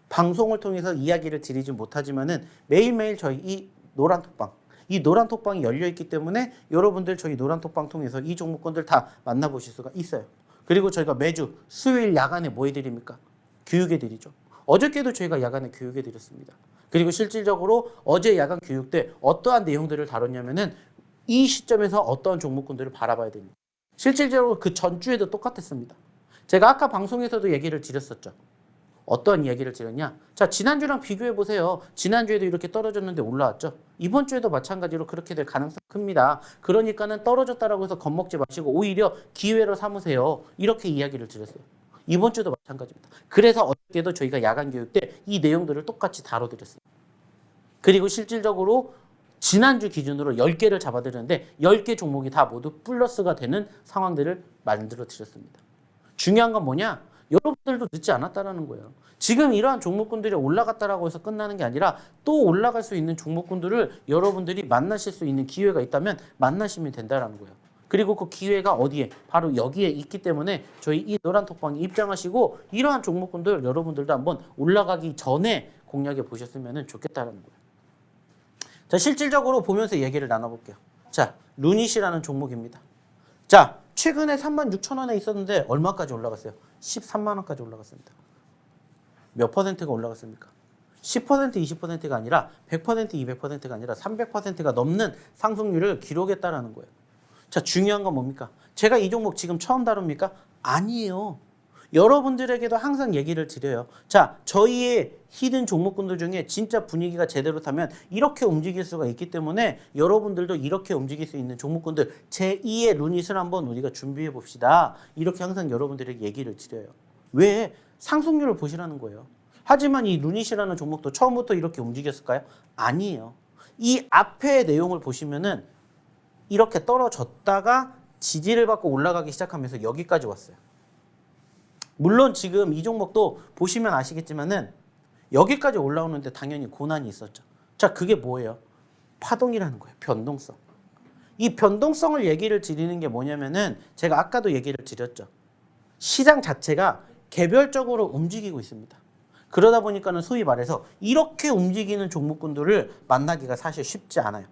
방송을 통해서 이야기를 드리지 못하지만은 매일매일 저희 이 노란 톡방, 이 노란 톡방이 열려 있기 때문에 여러분들 저희 노란 톡방 통해서 이 종목권들 다 만나보실 수가 있어요. 그리고 저희가 매주 수요일 야간에 뭐 해드립니까? 교육해 드리죠. 어저께도 저희가 야간에 교육해 드렸습니다. 그리고 실질적으로 어제 야간 교육 때 어떠한 내용들을 다뤘냐면은 이 시점에서 어떠한 종목군들을 바라봐야 됩니다. 실질적으로 그 전주에도 똑같았습니다. 제가 아까 방송에서도 얘기를 드렸었죠. 어떤 이야기를 드렸냐? 자, 지난주랑 비교해 보세요. 지난주에도 이렇게 떨어졌는데 올라왔죠. 이번 주에도 마찬가지로 그렇게 될 가능성이 큽니다. 그러니까는 떨어졌다라고 해서 겁먹지 마시고 오히려 기회로 삼으세요. 이렇게 이야기를 드렸어요. 이번 주도 마찬가지입니다. 그래서 어저께도 저희가 야간 교육 때 이 내용들을 똑같이 다뤄드렸습니다. 그리고 실질적으로 지난주 기준으로 10개를 잡아드렸는데 10개 종목이 다 모두 플러스가 되는 상황들을 만들어 드렸습니다. 중요한 건 뭐냐? 여러분들도 늦지 않았다라는 거예요. 지금 이러한 종목군들이 올라갔다라고 해서 끝나는 게 아니라 또 올라갈 수 있는 종목군들을 여러분들이 만나실 수 있는 기회가 있다면 만나시면 된다라는 거예요. 그리고 그 기회가 어디에? 바로 여기에 있기 때문에 저희 이 노란 톡방에 입장하시고 이러한 종목군들 여러분들도 한번 올라가기 전에 공략해 보셨으면 좋겠다는 거예요. 자, 실질적으로 보면서 얘기를 나눠볼게요. 자, 루닛이라는 종목입니다. 자, 최근에 36,000원에 있었는데 얼마까지 올라갔어요? 13만 원까지 올라갔습니다. 몇 퍼센트가 올라갔습니까? 10%, 20%가 아니라 100%, 200%가 아니라 300%가 넘는 상승률을 기록했다라는 거예요. 자, 중요한 건 뭡니까? 제가 이 종목 지금 처음 다룹니까? 아니에요. 여러분들에게도 항상 얘기를 드려요. 자, 저희의 히든 종목군들 중에 진짜 분위기가 제대로 타면 이렇게 움직일 수가 있기 때문에 여러분들도 이렇게 움직일 수 있는 종목군들 제2의 루닛을 한번 우리가 준비해 봅시다. 이렇게 항상 여러분들에게 얘기를 드려요. 왜? 상승률을 보시라는 거예요. 하지만 이 루닛이라는 종목도 처음부터 이렇게 움직였을까요? 아니에요. 이 앞의 내용을 보시면은 이렇게 떨어졌다가 지지를 받고 올라가기 시작하면서 여기까지 왔어요. 물론 지금 이 종목도 보시면 아시겠지만은 여기까지 올라오는데 당연히 고난이 있었죠. 자, 그게 뭐예요? 파동이라는 거예요. 변동성. 이 변동성을 얘기를 드리는 게 뭐냐면은 제가 아까도 얘기를 드렸죠. 시장 자체가 개별적으로 움직이고 있습니다. 그러다 보니까는 소위 말해서 이렇게 움직이는 종목군들을 만나기가 사실 쉽지 않아요.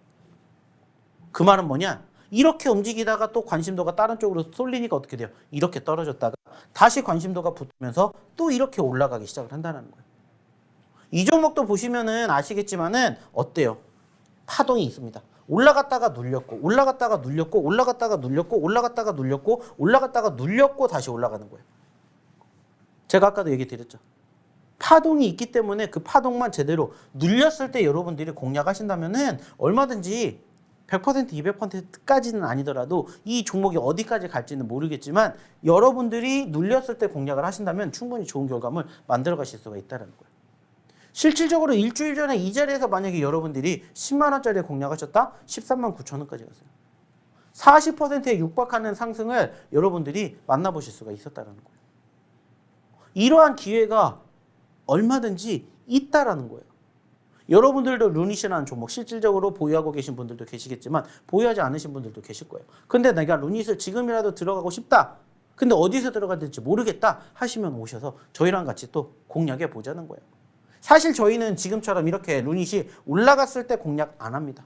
그 말은 뭐냐? 이렇게 움직이다가 또 관심도가 다른 쪽으로 쏠리니까 어떻게 돼요? 이렇게 떨어졌다가 다시 관심도가 붙으면서 또 이렇게 올라가기 시작을 한다는 거예요. 이 종목도 보시면은 아시겠지만은 어때요? 파동이 있습니다. 올라갔다가 눌렸고 올라갔다가 눌렸고 올라갔다가 눌렸고 올라갔다가 눌렸고 올라갔다가 눌렸고 다시 올라가는 거예요. 제가 아까도 얘기 드렸죠. 파동이 있기 때문에 그 파동만 제대로 눌렸을 때 여러분들이 공략하신다면은 얼마든지 100%, 200%까지는 아니더라도 이 종목이 어디까지 갈지는 모르겠지만 여러분들이 눌렸을 때 공략을 하신다면 충분히 좋은 결과물 만들어 가실 수가 있다는 거예요. 실질적으로 일주일 전에 이 자리에서 만약에 여러분들이 10만 원짜리 공략하셨다? 13만 9천 원까지 갔어요. 40%에 육박하는 상승을 여러분들이 만나보실 수가 있었다는 거예요. 이러한 기회가 얼마든지 있다라는 거예요. 여러분들도 루닛이라는 종목 실질적으로 보유하고 계신 분들도 계시겠지만 보유하지 않으신 분들도 계실 거예요. 근데 내가 루닛을 지금이라도 들어가고 싶다. 근데 어디서 들어가야 될지 모르겠다 하시면 오셔서 저희랑 같이 또 공략해 보자는 거예요. 사실 저희는 지금처럼 이렇게 루닛이 올라갔을 때 공략 안 합니다.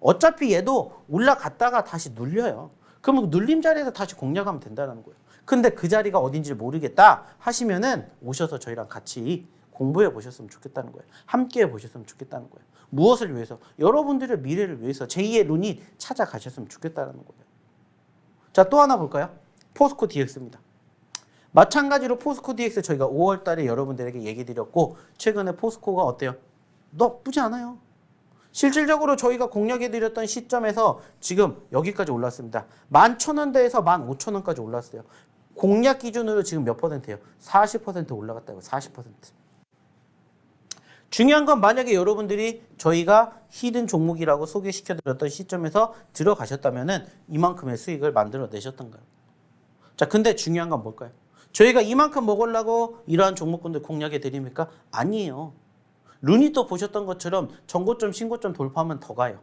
어차피 얘도 올라갔다가 다시 눌려요. 그러면 눌림 자리에서 다시 공략하면 된다는 거예요. 근데 그 자리가 어딘지 모르겠다 하시면은 오셔서 저희랑 같이 공부해 보셨으면 좋겠다는 거예요. 함께 해 보셨으면 좋겠다는 거예요. 무엇을 위해서? 여러분들의 미래를 위해서 제2의 룬이 찾아가셨으면 좋겠다는 거예요. 자, 또 하나 볼까요? 포스코 DX입니다. 마찬가지로 포스코 DX 저희가 5월 달에 여러분들에게 얘기 드렸고 최근에 포스코가 어때요? 나쁘지 않아요. 실질적으로 저희가 공략해 드렸던 시점에서 지금 여기까지 올랐습니다. 11,000원대에서 15,000원까지 올랐어요. 공략 기준으로 지금 몇 %예요? 40% 올라갔다고요. 40%. 중요한 건 만약에 여러분들이 저희가 히든 종목이라고 소개시켜 드렸던 시점에서 들어가셨다면은 이만큼의 수익을 만들어 내셨던가요? 자, 근데 중요한 건 뭘까요? 저희가 이만큼 먹으려고 이러한 종목군들 공략해 드립니까? 아니에요. 룬이 또 보셨던 것처럼 전고점, 신고점 돌파하면 더 가요.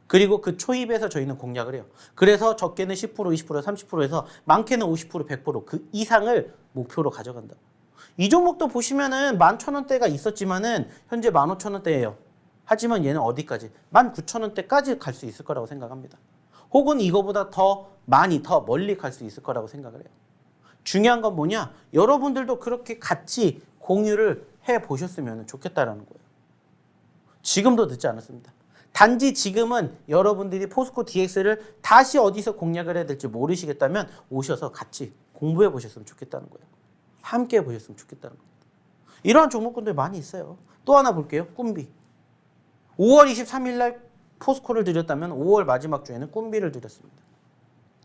그리고 그 초입에서 저희는 공략을 해요. 그래서 적게는 10%, 20%, 30%에서 많게는 50%, 100%그 이상을 목표로 가져간다. 이 종목도 보시면은 11,000원대가 있었지만은 현재 15,000원대예요. 하지만 얘는 어디까지? 19,000원대까지 갈 수 있을 거라고 생각합니다. 혹은 이거보다 더 많이 더 멀리 갈 수 있을 거라고 생각을 해요. 중요한 건 뭐냐? 여러분들도 그렇게 같이 공유를 해 보셨으면 좋겠다라는 거예요. 지금도 늦지 않았습니다. 단지 지금은 여러분들이 포스코 DX를 다시 어디서 공략을 해야 될지 모르시겠다면 오셔서 같이 공부해 보셨으면 좋겠다는 거예요. 함께 해 보셨으면 좋겠다는 겁니다. 이러한 종목군들 많이 있어요. 또 하나 볼게요. 꿈비. 5월 23일 날 포스코를 드렸다면 5월 마지막 주에는 꿈비를 드렸습니다.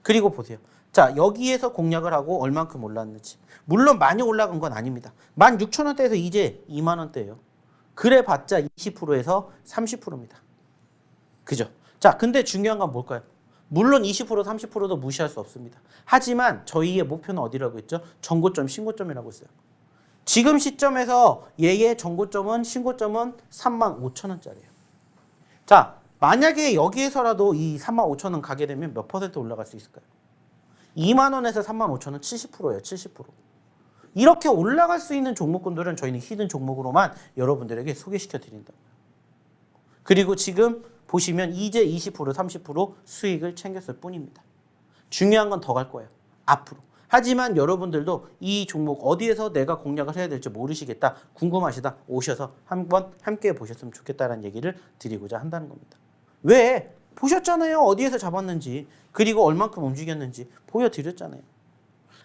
그리고 보세요. 자, 여기에서 공략을 하고 얼만큼 올랐는지. 물론 많이 올라간 건 아닙니다. 16,000원대에서 이제 2만원대예요. 그래봤자 20%에서 30%입니다. 그죠? 자, 근데 중요한 건 뭘까요? 물론 20%, 30%도 무시할 수 없습니다. 하지만 저희의 목표는 어디라고 했죠? 전고점, 신고점이라고 했어요. 지금 시점에서 얘의 전고점은, 신고점은 35,000원짜리예요. 자, 만약에 여기에서라도 이 35,000원 가게 되면 몇 % 올라갈 수 있을까요? 2만원에서 35,000원 70%예요. 70%. 이렇게 올라갈 수 있는 종목군들은 저희는 히든 종목으로만 여러분들에게 소개시켜 드린다고요. 그리고 지금 보시면 이제 20%, 30% 수익을 챙겼을 뿐입니다. 중요한 건 더 갈 거예요. 앞으로. 하지만 여러분들도 이 종목 어디에서 내가 공략을 해야 될지 모르시겠다, 궁금하시다 오셔서 한번 함께 보셨으면 좋겠다는 얘기를 드리고자 한다는 겁니다. 왜? 보셨잖아요. 어디에서 잡았는지. 그리고 얼만큼 움직였는지 보여드렸잖아요.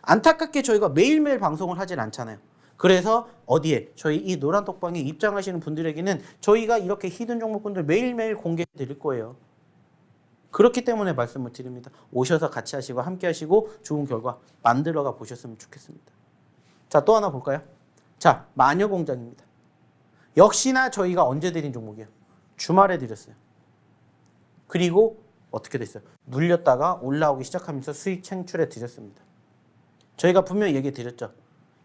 안타깝게 저희가 매일매일 방송을 하진 않잖아요. 그래서 어디에 저희 이 노란톡방에 입장하시는 분들에게는 저희가 이렇게 히든 종목군들 매일매일 공개해 드릴 거예요. 그렇기 때문에 말씀을 드립니다. 오셔서 같이 하시고 함께 하시고 좋은 결과 만들어가 보셨으면 좋겠습니다. 자, 또 하나 볼까요? 자, 마녀공장입니다. 역시나 저희가 언제 드린 종목이에요? 주말에 드렸어요. 그리고 어떻게 됐어요? 눌렸다가 올라오기 시작하면서 수익 창출해 드렸습니다. 저희가 분명히 얘기해 드렸죠.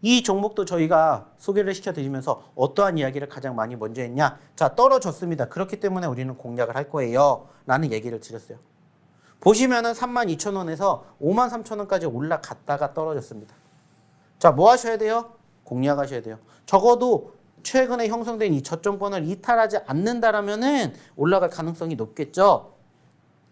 이 종목도 저희가 소개를 시켜드리면서 어떠한 이야기를 가장 많이 먼저 했냐? 자, 떨어졌습니다. 그렇기 때문에 우리는 공략을 할 거예요. 라는 얘기를 드렸어요. 보시면은 32,000원에서 53,000원까지 올라갔다가 떨어졌습니다. 자, 뭐 하셔야 돼요? 공략하셔야 돼요. 적어도 최근에 형성된 이 저점권을 이탈하지 않는다라면은 올라갈 가능성이 높겠죠.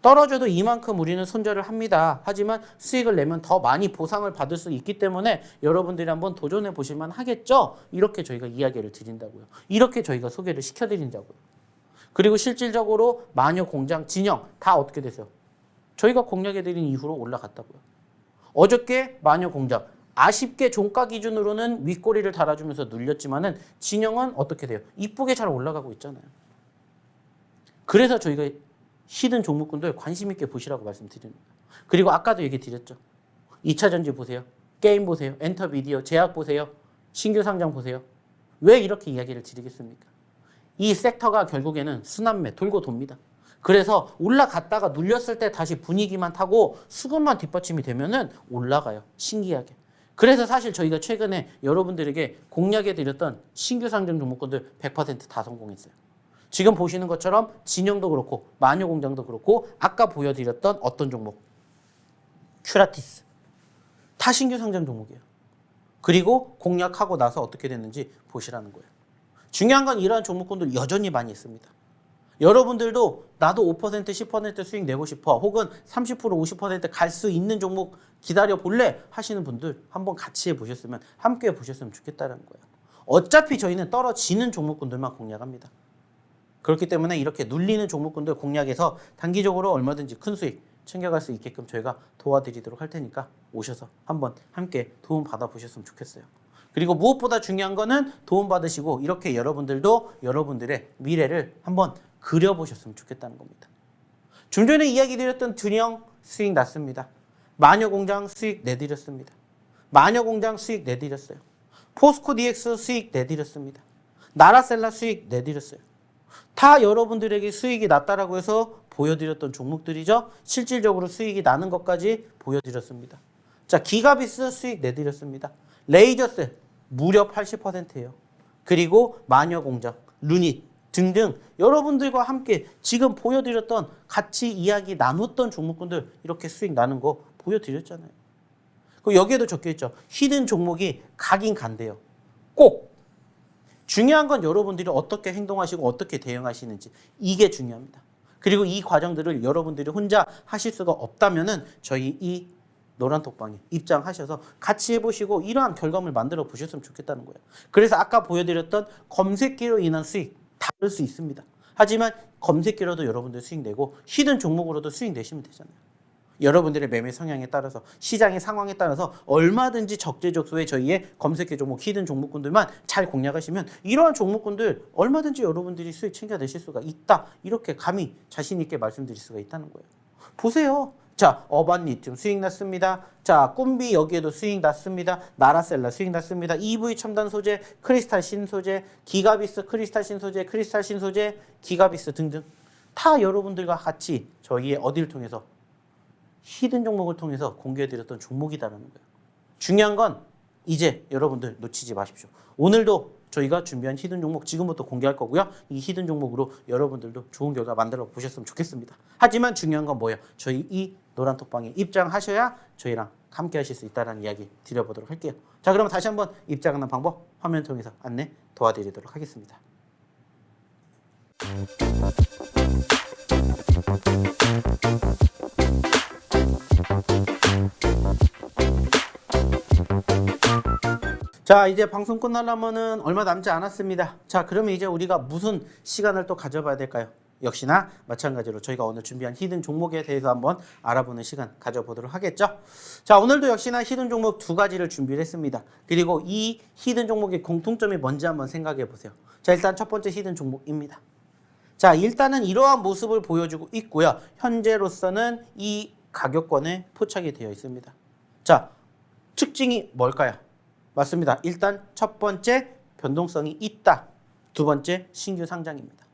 떨어져도 이만큼 우리는 손절을 합니다. 하지만 수익을 내면 더 많이 보상을 받을 수 있기 때문에 여러분들이 한번 도전해 보실만 하겠죠. 이렇게 저희가 이야기를 드린다고요. 이렇게 저희가 소개를 시켜드린다고요. 그리고 실질적으로 마녀공장, 진영 다 어떻게 되세요? 저희가 공략해드린 이후로 올라갔다고요. 어저께 마녀공장 아쉽게 종가 기준으로는 윗꼬리를 달아주면서 눌렸지만은 진영은 어떻게 돼요? 이쁘게 잘 올라가고 있잖아요. 그래서 저희가 히든 종목군들 관심 있게 보시라고 말씀드립니다. 그리고 아까도 얘기 드렸죠. 2차전지 보세요. 게임 보세요. 엔터미디어, 제약 보세요. 신규 상장 보세요. 왜 이렇게 이야기를 드리겠습니까? 이 섹터가 결국에는 순환매 돌고 돕니다. 그래서 올라갔다가 눌렸을 때 다시 분위기만 타고 수급만 뒷받침이 되면은 올라가요. 신기하게. 그래서 사실 저희가 최근에 여러분들에게 공략해드렸던 신규 상장 종목군들 100% 다 성공했어요. 지금 보시는 것처럼 진영도 그렇고 마녀공장도 그렇고 아까 보여드렸던 어떤 종목? 큐라티스. 다 신규 상장 종목이에요. 그리고 공략하고 나서 어떻게 됐는지 보시라는 거예요. 중요한 건 이러한 종목군들 여전히 많이 있습니다. 여러분들도 나도 5% 10% 수익 내고 싶어 혹은 30% 50%갈 수 있는 종목 기다려 볼래 하시는 분들 한번 같이 해보셨으면 함께 해보셨으면 좋겠다는 거예요. 어차피 저희는 떨어지는 종목군들만 공략합니다. 그렇기 때문에 이렇게 눌리는 종목군들 공략해서 단기적으로 얼마든지 큰 수익 챙겨갈 수 있게끔 저희가 도와드리도록 할 테니까 오셔서 한번 함께 도움 받아보셨으면 좋겠어요. 그리고 무엇보다 중요한 거는 도움 받으시고 이렇게 여러분들도 여러분들의 미래를 한번 그려보셨으면 좋겠다는 겁니다. 좀 전에 이야기 드렸던 균형 수익 났습니다. 마녀공장 수익 내드렸습니다. 마녀공장 수익 내드렸어요. 포스코 DX 수익 내드렸습니다. 나라셀라 수익 내드렸어요. 다 여러분들에게 수익이 났다라고 해서 보여드렸던 종목들이죠. 실질적으로 수익이 나는 것까지 보여드렸습니다. 자, 기가비스 수익 내드렸습니다. 레이저셀 무려 80%예요. 그리고 마녀공장, 루닛 등등 여러분들과 함께 지금 보여드렸던 같이 이야기 나눴던 종목군들 이렇게 수익 나는 거 보여드렸잖아요. 그리고 여기에도 적혀있죠. 히든 종목이 가긴 간대요. 꼭 중요한 건 여러분들이 어떻게 행동하시고 어떻게 대응하시는지 이게 중요합니다. 그리고 이 과정들을 여러분들이 혼자 하실 수가 없다면은 저희 이 노란톡방에 입장하셔서 같이 해보시고 이러한 결과물 만들어 보셨으면 좋겠다는 거예요. 그래서 아까 보여드렸던 검색기로 인한 수익 다를 수 있습니다. 하지만 검색기로도 여러분들 수익 내고 히든 종목으로도 수익 내시면 되잖아요. 여러분들의 매매 성향에 따라서 시장의 상황에 따라서 얼마든지 적재적소에 저희의 검색기 종목, 히든 종목군들만 잘 공략하시면 이러한 종목군들 얼마든지 여러분들이 수익 챙겨내실 수가 있다. 이렇게 감히 자신 있게 말씀드릴 수가 있다는 거예요. 보세요. 자, 어반리튬 수익 났습니다. 자, 꿈비 여기에도 수익 났습니다. 나라셀라 수익 났습니다. EV 첨단 소재, 크리스탈 신소재, 기가비스 크리스탈 신소재, 크리스탈 신소재, 기가비스 등등 다 여러분들과 같이 저희의 어디를 통해서 히든 종목을 통해서 공개해드렸던 종목이다라는 거예요. 중요한 건 이제 여러분들 놓치지 마십시오. 오늘도 저희가 준비한 히든 종목 지금부터 공개할 거고요. 이 히든 종목으로 여러분들도 좋은 결과 만들어 보셨으면 좋겠습니다. 하지만 중요한 건 뭐예요? 저희 이 노란톡방에 입장하셔야 저희랑 함께 하실 수 있다는 이야기 드려보도록 할게요. 자, 그러면 다시 한번 입장하는 방법 화면 통해서 안내 도와드리도록 하겠습니다. 자, 이제 방송 끝나려면은 얼마 남지 않았습니다. 자, 그러면 이제 우리가 무슨 시간을 또 가져봐야 될까요? 역시나 마찬가지로 저희가 오늘 준비한 히든 종목에 대해서 한번 알아보는 시간 가져보도록 하겠죠. 자, 오늘도 역시나 히든 종목 두 가지를 준비를 했습니다. 그리고 이 히든 종목의 공통점이 뭔지 한번 생각해 보세요. 자, 일단 첫 번째 히든 종목입니다. 자, 일단은 이러한 모습을 보여주고 있고요. 현재로서는 이 가격권에 포착이 되어 있습니다. 자, 특징이 뭘까요? 맞습니다. 일단 첫 번째 변동성이 있다. 두 번째 신규 상장입니다.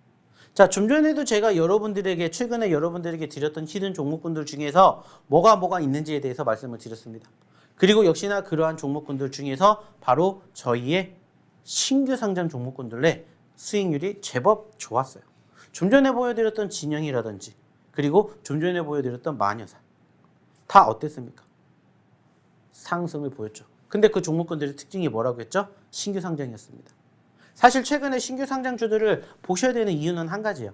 자, 좀 전에도 제가 여러분들에게 최근에 여러분들에게 드렸던 히든 종목군들 중에서 뭐가 있는지에 대해서 말씀을 드렸습니다. 그리고 역시나 그러한 종목군들 중에서 바로 저희의 신규 상장 종목군들의 수익률이 제법 좋았어요. 좀 전에 보여드렸던 진영이라든지 그리고 좀 전에 보여드렸던 마녀사 다 어땠습니까? 상승을 보였죠. 근데 그 종목군들의 특징이 뭐라고 했죠? 신규 상장이었습니다. 사실 최근에 신규 상장주들을 보셔야 되는 이유는 한 가지예요.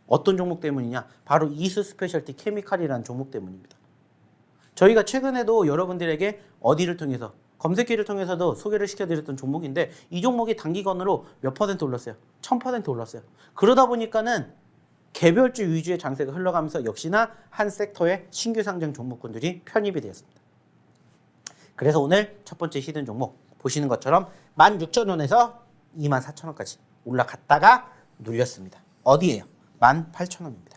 어떤 종목 때문이냐? 바로 이수 스페셜티 케미칼이라는 종목 때문입니다. 저희가 최근에도 여러분들에게 어디를 통해서 검색기를 통해서도 소개를 시켜드렸던 종목인데 이 종목이 단기간으로 몇 퍼센트 올랐어요? 1000% 올랐어요. 그러다 보니까는 개별주 위주의 장세가 흘러가면서 역시나 한 섹터의 신규 상장 종목군들이 편입이 되었습니다. 그래서 오늘 첫 번째 히든 종목 보시는 것처럼 16,000원에서 24,000원까지 올라갔다가 눌렸습니다. 어디예요? 18,000원입니다.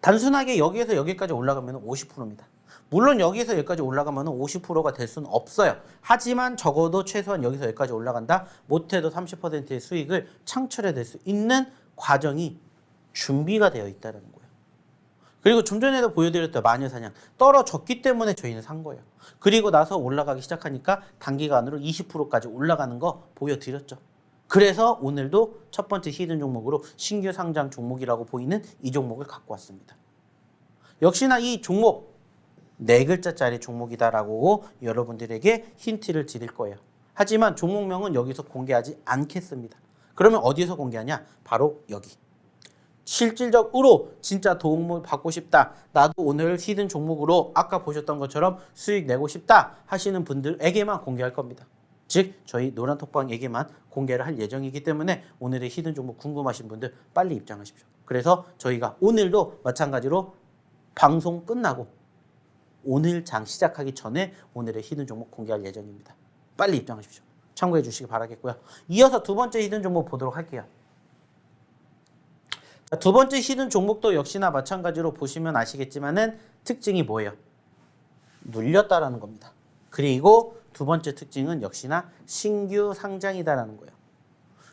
단순하게 여기에서 여기까지 올라가면 50%입니다. 물론 여기에서 여기까지 올라가면 50%가 될 수는 없어요. 하지만 적어도 최소한 여기서 여기까지 올라간다. 못해도 30%의 수익을 창출해낼 수 있는 과정이 준비가 되어 있다는 거예요. 그리고 좀 전에도 보여드렸던 마녀사냥 떨어졌기 때문에 저희는 산 거예요. 그리고 나서 올라가기 시작하니까 단기간으로 20%까지 올라가는 거 보여드렸죠. 그래서 오늘도 첫 번째 히든 종목으로 신규 상장 종목이라고 보이는 이 종목을 갖고 왔습니다. 역시나 이 종목 4글자짜리 종목이다라고 여러분들에게 힌트를 드릴 거예요. 하지만 종목명은 여기서 공개하지 않겠습니다. 그러면 어디서 공개하냐? 바로 여기. 실질적으로 진짜 도움을 받고 싶다. 나도 오늘 히든 종목으로 아까 보셨던 것처럼 수익 내고 싶다 하시는 분들에게만 공개할 겁니다. 즉 저희 노란톡방에게만 공개를 할 예정이기 때문에 오늘의 히든 종목 궁금하신 분들 빨리 입장하십시오. 그래서 저희가 오늘도 마찬가지로 방송 끝나고 오늘 장 시작하기 전에 오늘의 히든 종목 공개할 예정입니다. 빨리 입장하십시오. 참고해 주시기 바라겠고요. 이어서 두 번째 히든 종목 보도록 할게요. 두 번째 히든 종목도 역시나 마찬가지로 보시면 아시겠지만은 특징이 뭐예요? 눌렸다라는 겁니다. 그리고 두 번째 특징은 역시나 신규 상장이다라는 거예요.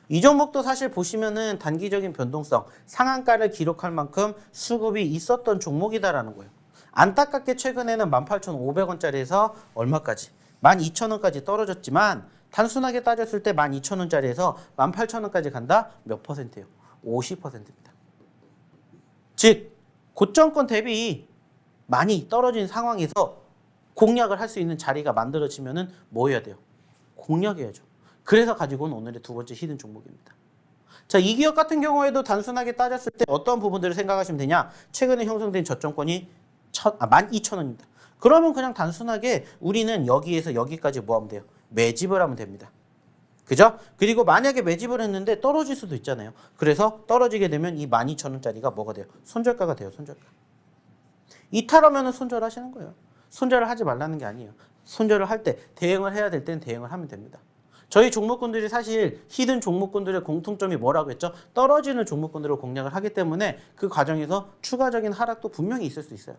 이 종목도 사실 보시면은 단기적인 변동성, 상한가를 기록할 만큼 수급이 있었던 종목이다라는 거예요. 안타깝게 최근에는 18,500원짜리에서 얼마까지? 12,000원까지 떨어졌지만 단순하게 따졌을 때 12,000원짜리에서 18,000원까지 간다? 몇 퍼센트예요? 50%입니다. 즉 고점권 대비 많이 떨어진 상황에서 공략을 할 수 있는 자리가 만들어지면은 뭐 해야 돼요? 공략해야죠. 그래서 가지고 온 오늘의 두 번째 히든 종목입니다. 자, 이 기업 같은 경우에도 단순하게 따졌을 때 어떤 부분들을 생각하시면 되냐? 최근에 형성된 저점권이 12,000원입니다. 그러면 그냥 단순하게 우리는 여기에서 여기까지 뭐 하면 돼요? 매집을 하면 됩니다. 그죠? 그리고 만약에 매집을 했는데 떨어질 수도 있잖아요. 그래서 떨어지게 되면 이 12,000원짜리가 뭐가 돼요? 손절가가 돼요. 손절가. 이탈하면 손절하시는 거예요. 손절을 하지 말라는 게 아니에요. 손절을 할 때 대응을 해야 될 때는 대응을 하면 됩니다. 저희 종목군들이 사실 히든 종목군들의 공통점이 뭐라고 했죠? 떨어지는 종목군들을 공략을 하기 때문에 그 과정에서 추가적인 하락도 분명히 있을 수 있어요.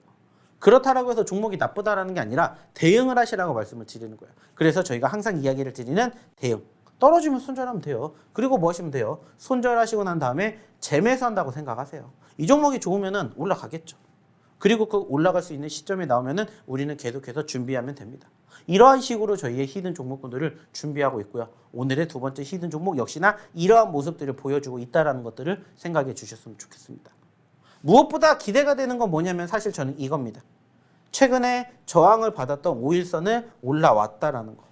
그렇다라고 해서 종목이 나쁘다라는 게 아니라 대응을 하시라고 말씀을 드리는 거예요. 그래서 저희가 항상 이야기를 드리는 대응. 떨어지면 손절하면 돼요. 그리고 뭐 하시면 돼요? 손절하시고 난 다음에 재매수한다고 생각하세요. 이 종목이 좋으면은 올라가겠죠. 그리고 그 올라갈 수 있는 시점에 나오면은 우리는 계속해서 준비하면 됩니다. 이러한 식으로 저희의 히든 종목군들을 준비하고 있고요. 오늘의 두 번째 히든 종목 역시나 이러한 모습들을 보여주고 있다는 것들을 생각해 주셨으면 좋겠습니다. 무엇보다 기대가 되는 건 뭐냐면 사실 저는 이겁니다. 최근에 저항을 받았던 5일선을 올라왔다라는 거.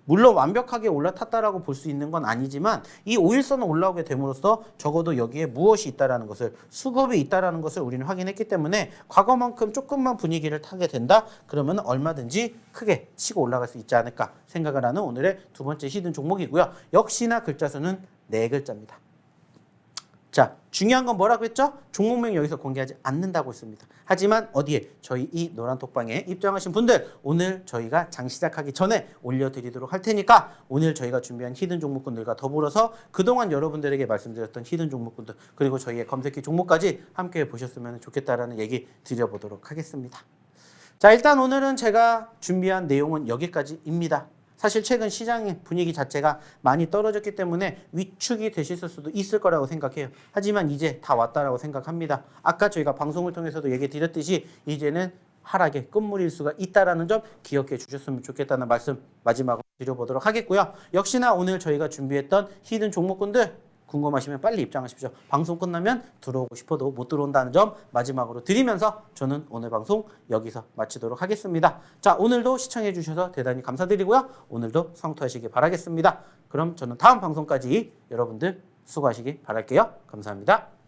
물론 완벽하게 올라탔다라고 볼 수 있는 건 아니지만 이 5일선을 올라오게 됨으로써 적어도 여기에 무엇이 있다라는 것을, 수급이 있다라는 것을 우리는 확인했기 때문에 과거만큼 조금만 분위기를 타게 된다? 그러면 얼마든지 크게 치고 올라갈 수 있지 않을까 생각을 하는 오늘의 두 번째 히든 종목이고요. 역시나 글자 수는 4글자입니다. 자, 중요한 건 뭐라고 했죠? 종목명 여기서 공개하지 않는다고 했습니다. 하지만 어디에? 저희 이 노란톡방에 입장하신 분들 오늘 저희가 장 시작하기 전에 올려드리도록 할 테니까 오늘 저희가 준비한 히든 종목군들과 더불어서 그동안 여러분들에게 말씀드렸던 히든 종목군들 그리고 저희의 검색기 종목까지 함께 보셨으면 좋겠다라는 얘기 드려보도록 하겠습니다. 자, 일단 오늘은 제가 준비한 내용은 여기까지입니다. 사실 최근 시장의 분위기 자체가 많이 떨어졌기 때문에 위축이 되실 수도 있을 거라고 생각해요. 하지만 이제 다 왔다라고 생각합니다. 아까 저희가 방송을 통해서도 얘기 드렸듯이 이제는 하락의 끝물일 수가 있다는 점 기억해 주셨으면 좋겠다는 말씀 마지막으로 드려보도록 하겠고요. 역시나 오늘 저희가 준비했던 히든 종목군들 궁금하시면 빨리 입장하십시오. 방송 끝나면 들어오고 싶어도 못 들어온다는 점 마지막으로 드리면서 저는 오늘 방송 여기서 마치도록 하겠습니다. 자, 오늘도 시청해 주셔서 대단히 감사드리고요. 오늘도 성투하시길 바라겠습니다. 그럼 저는 다음 방송까지 여러분들 수고하시길 바랄게요. 감사합니다.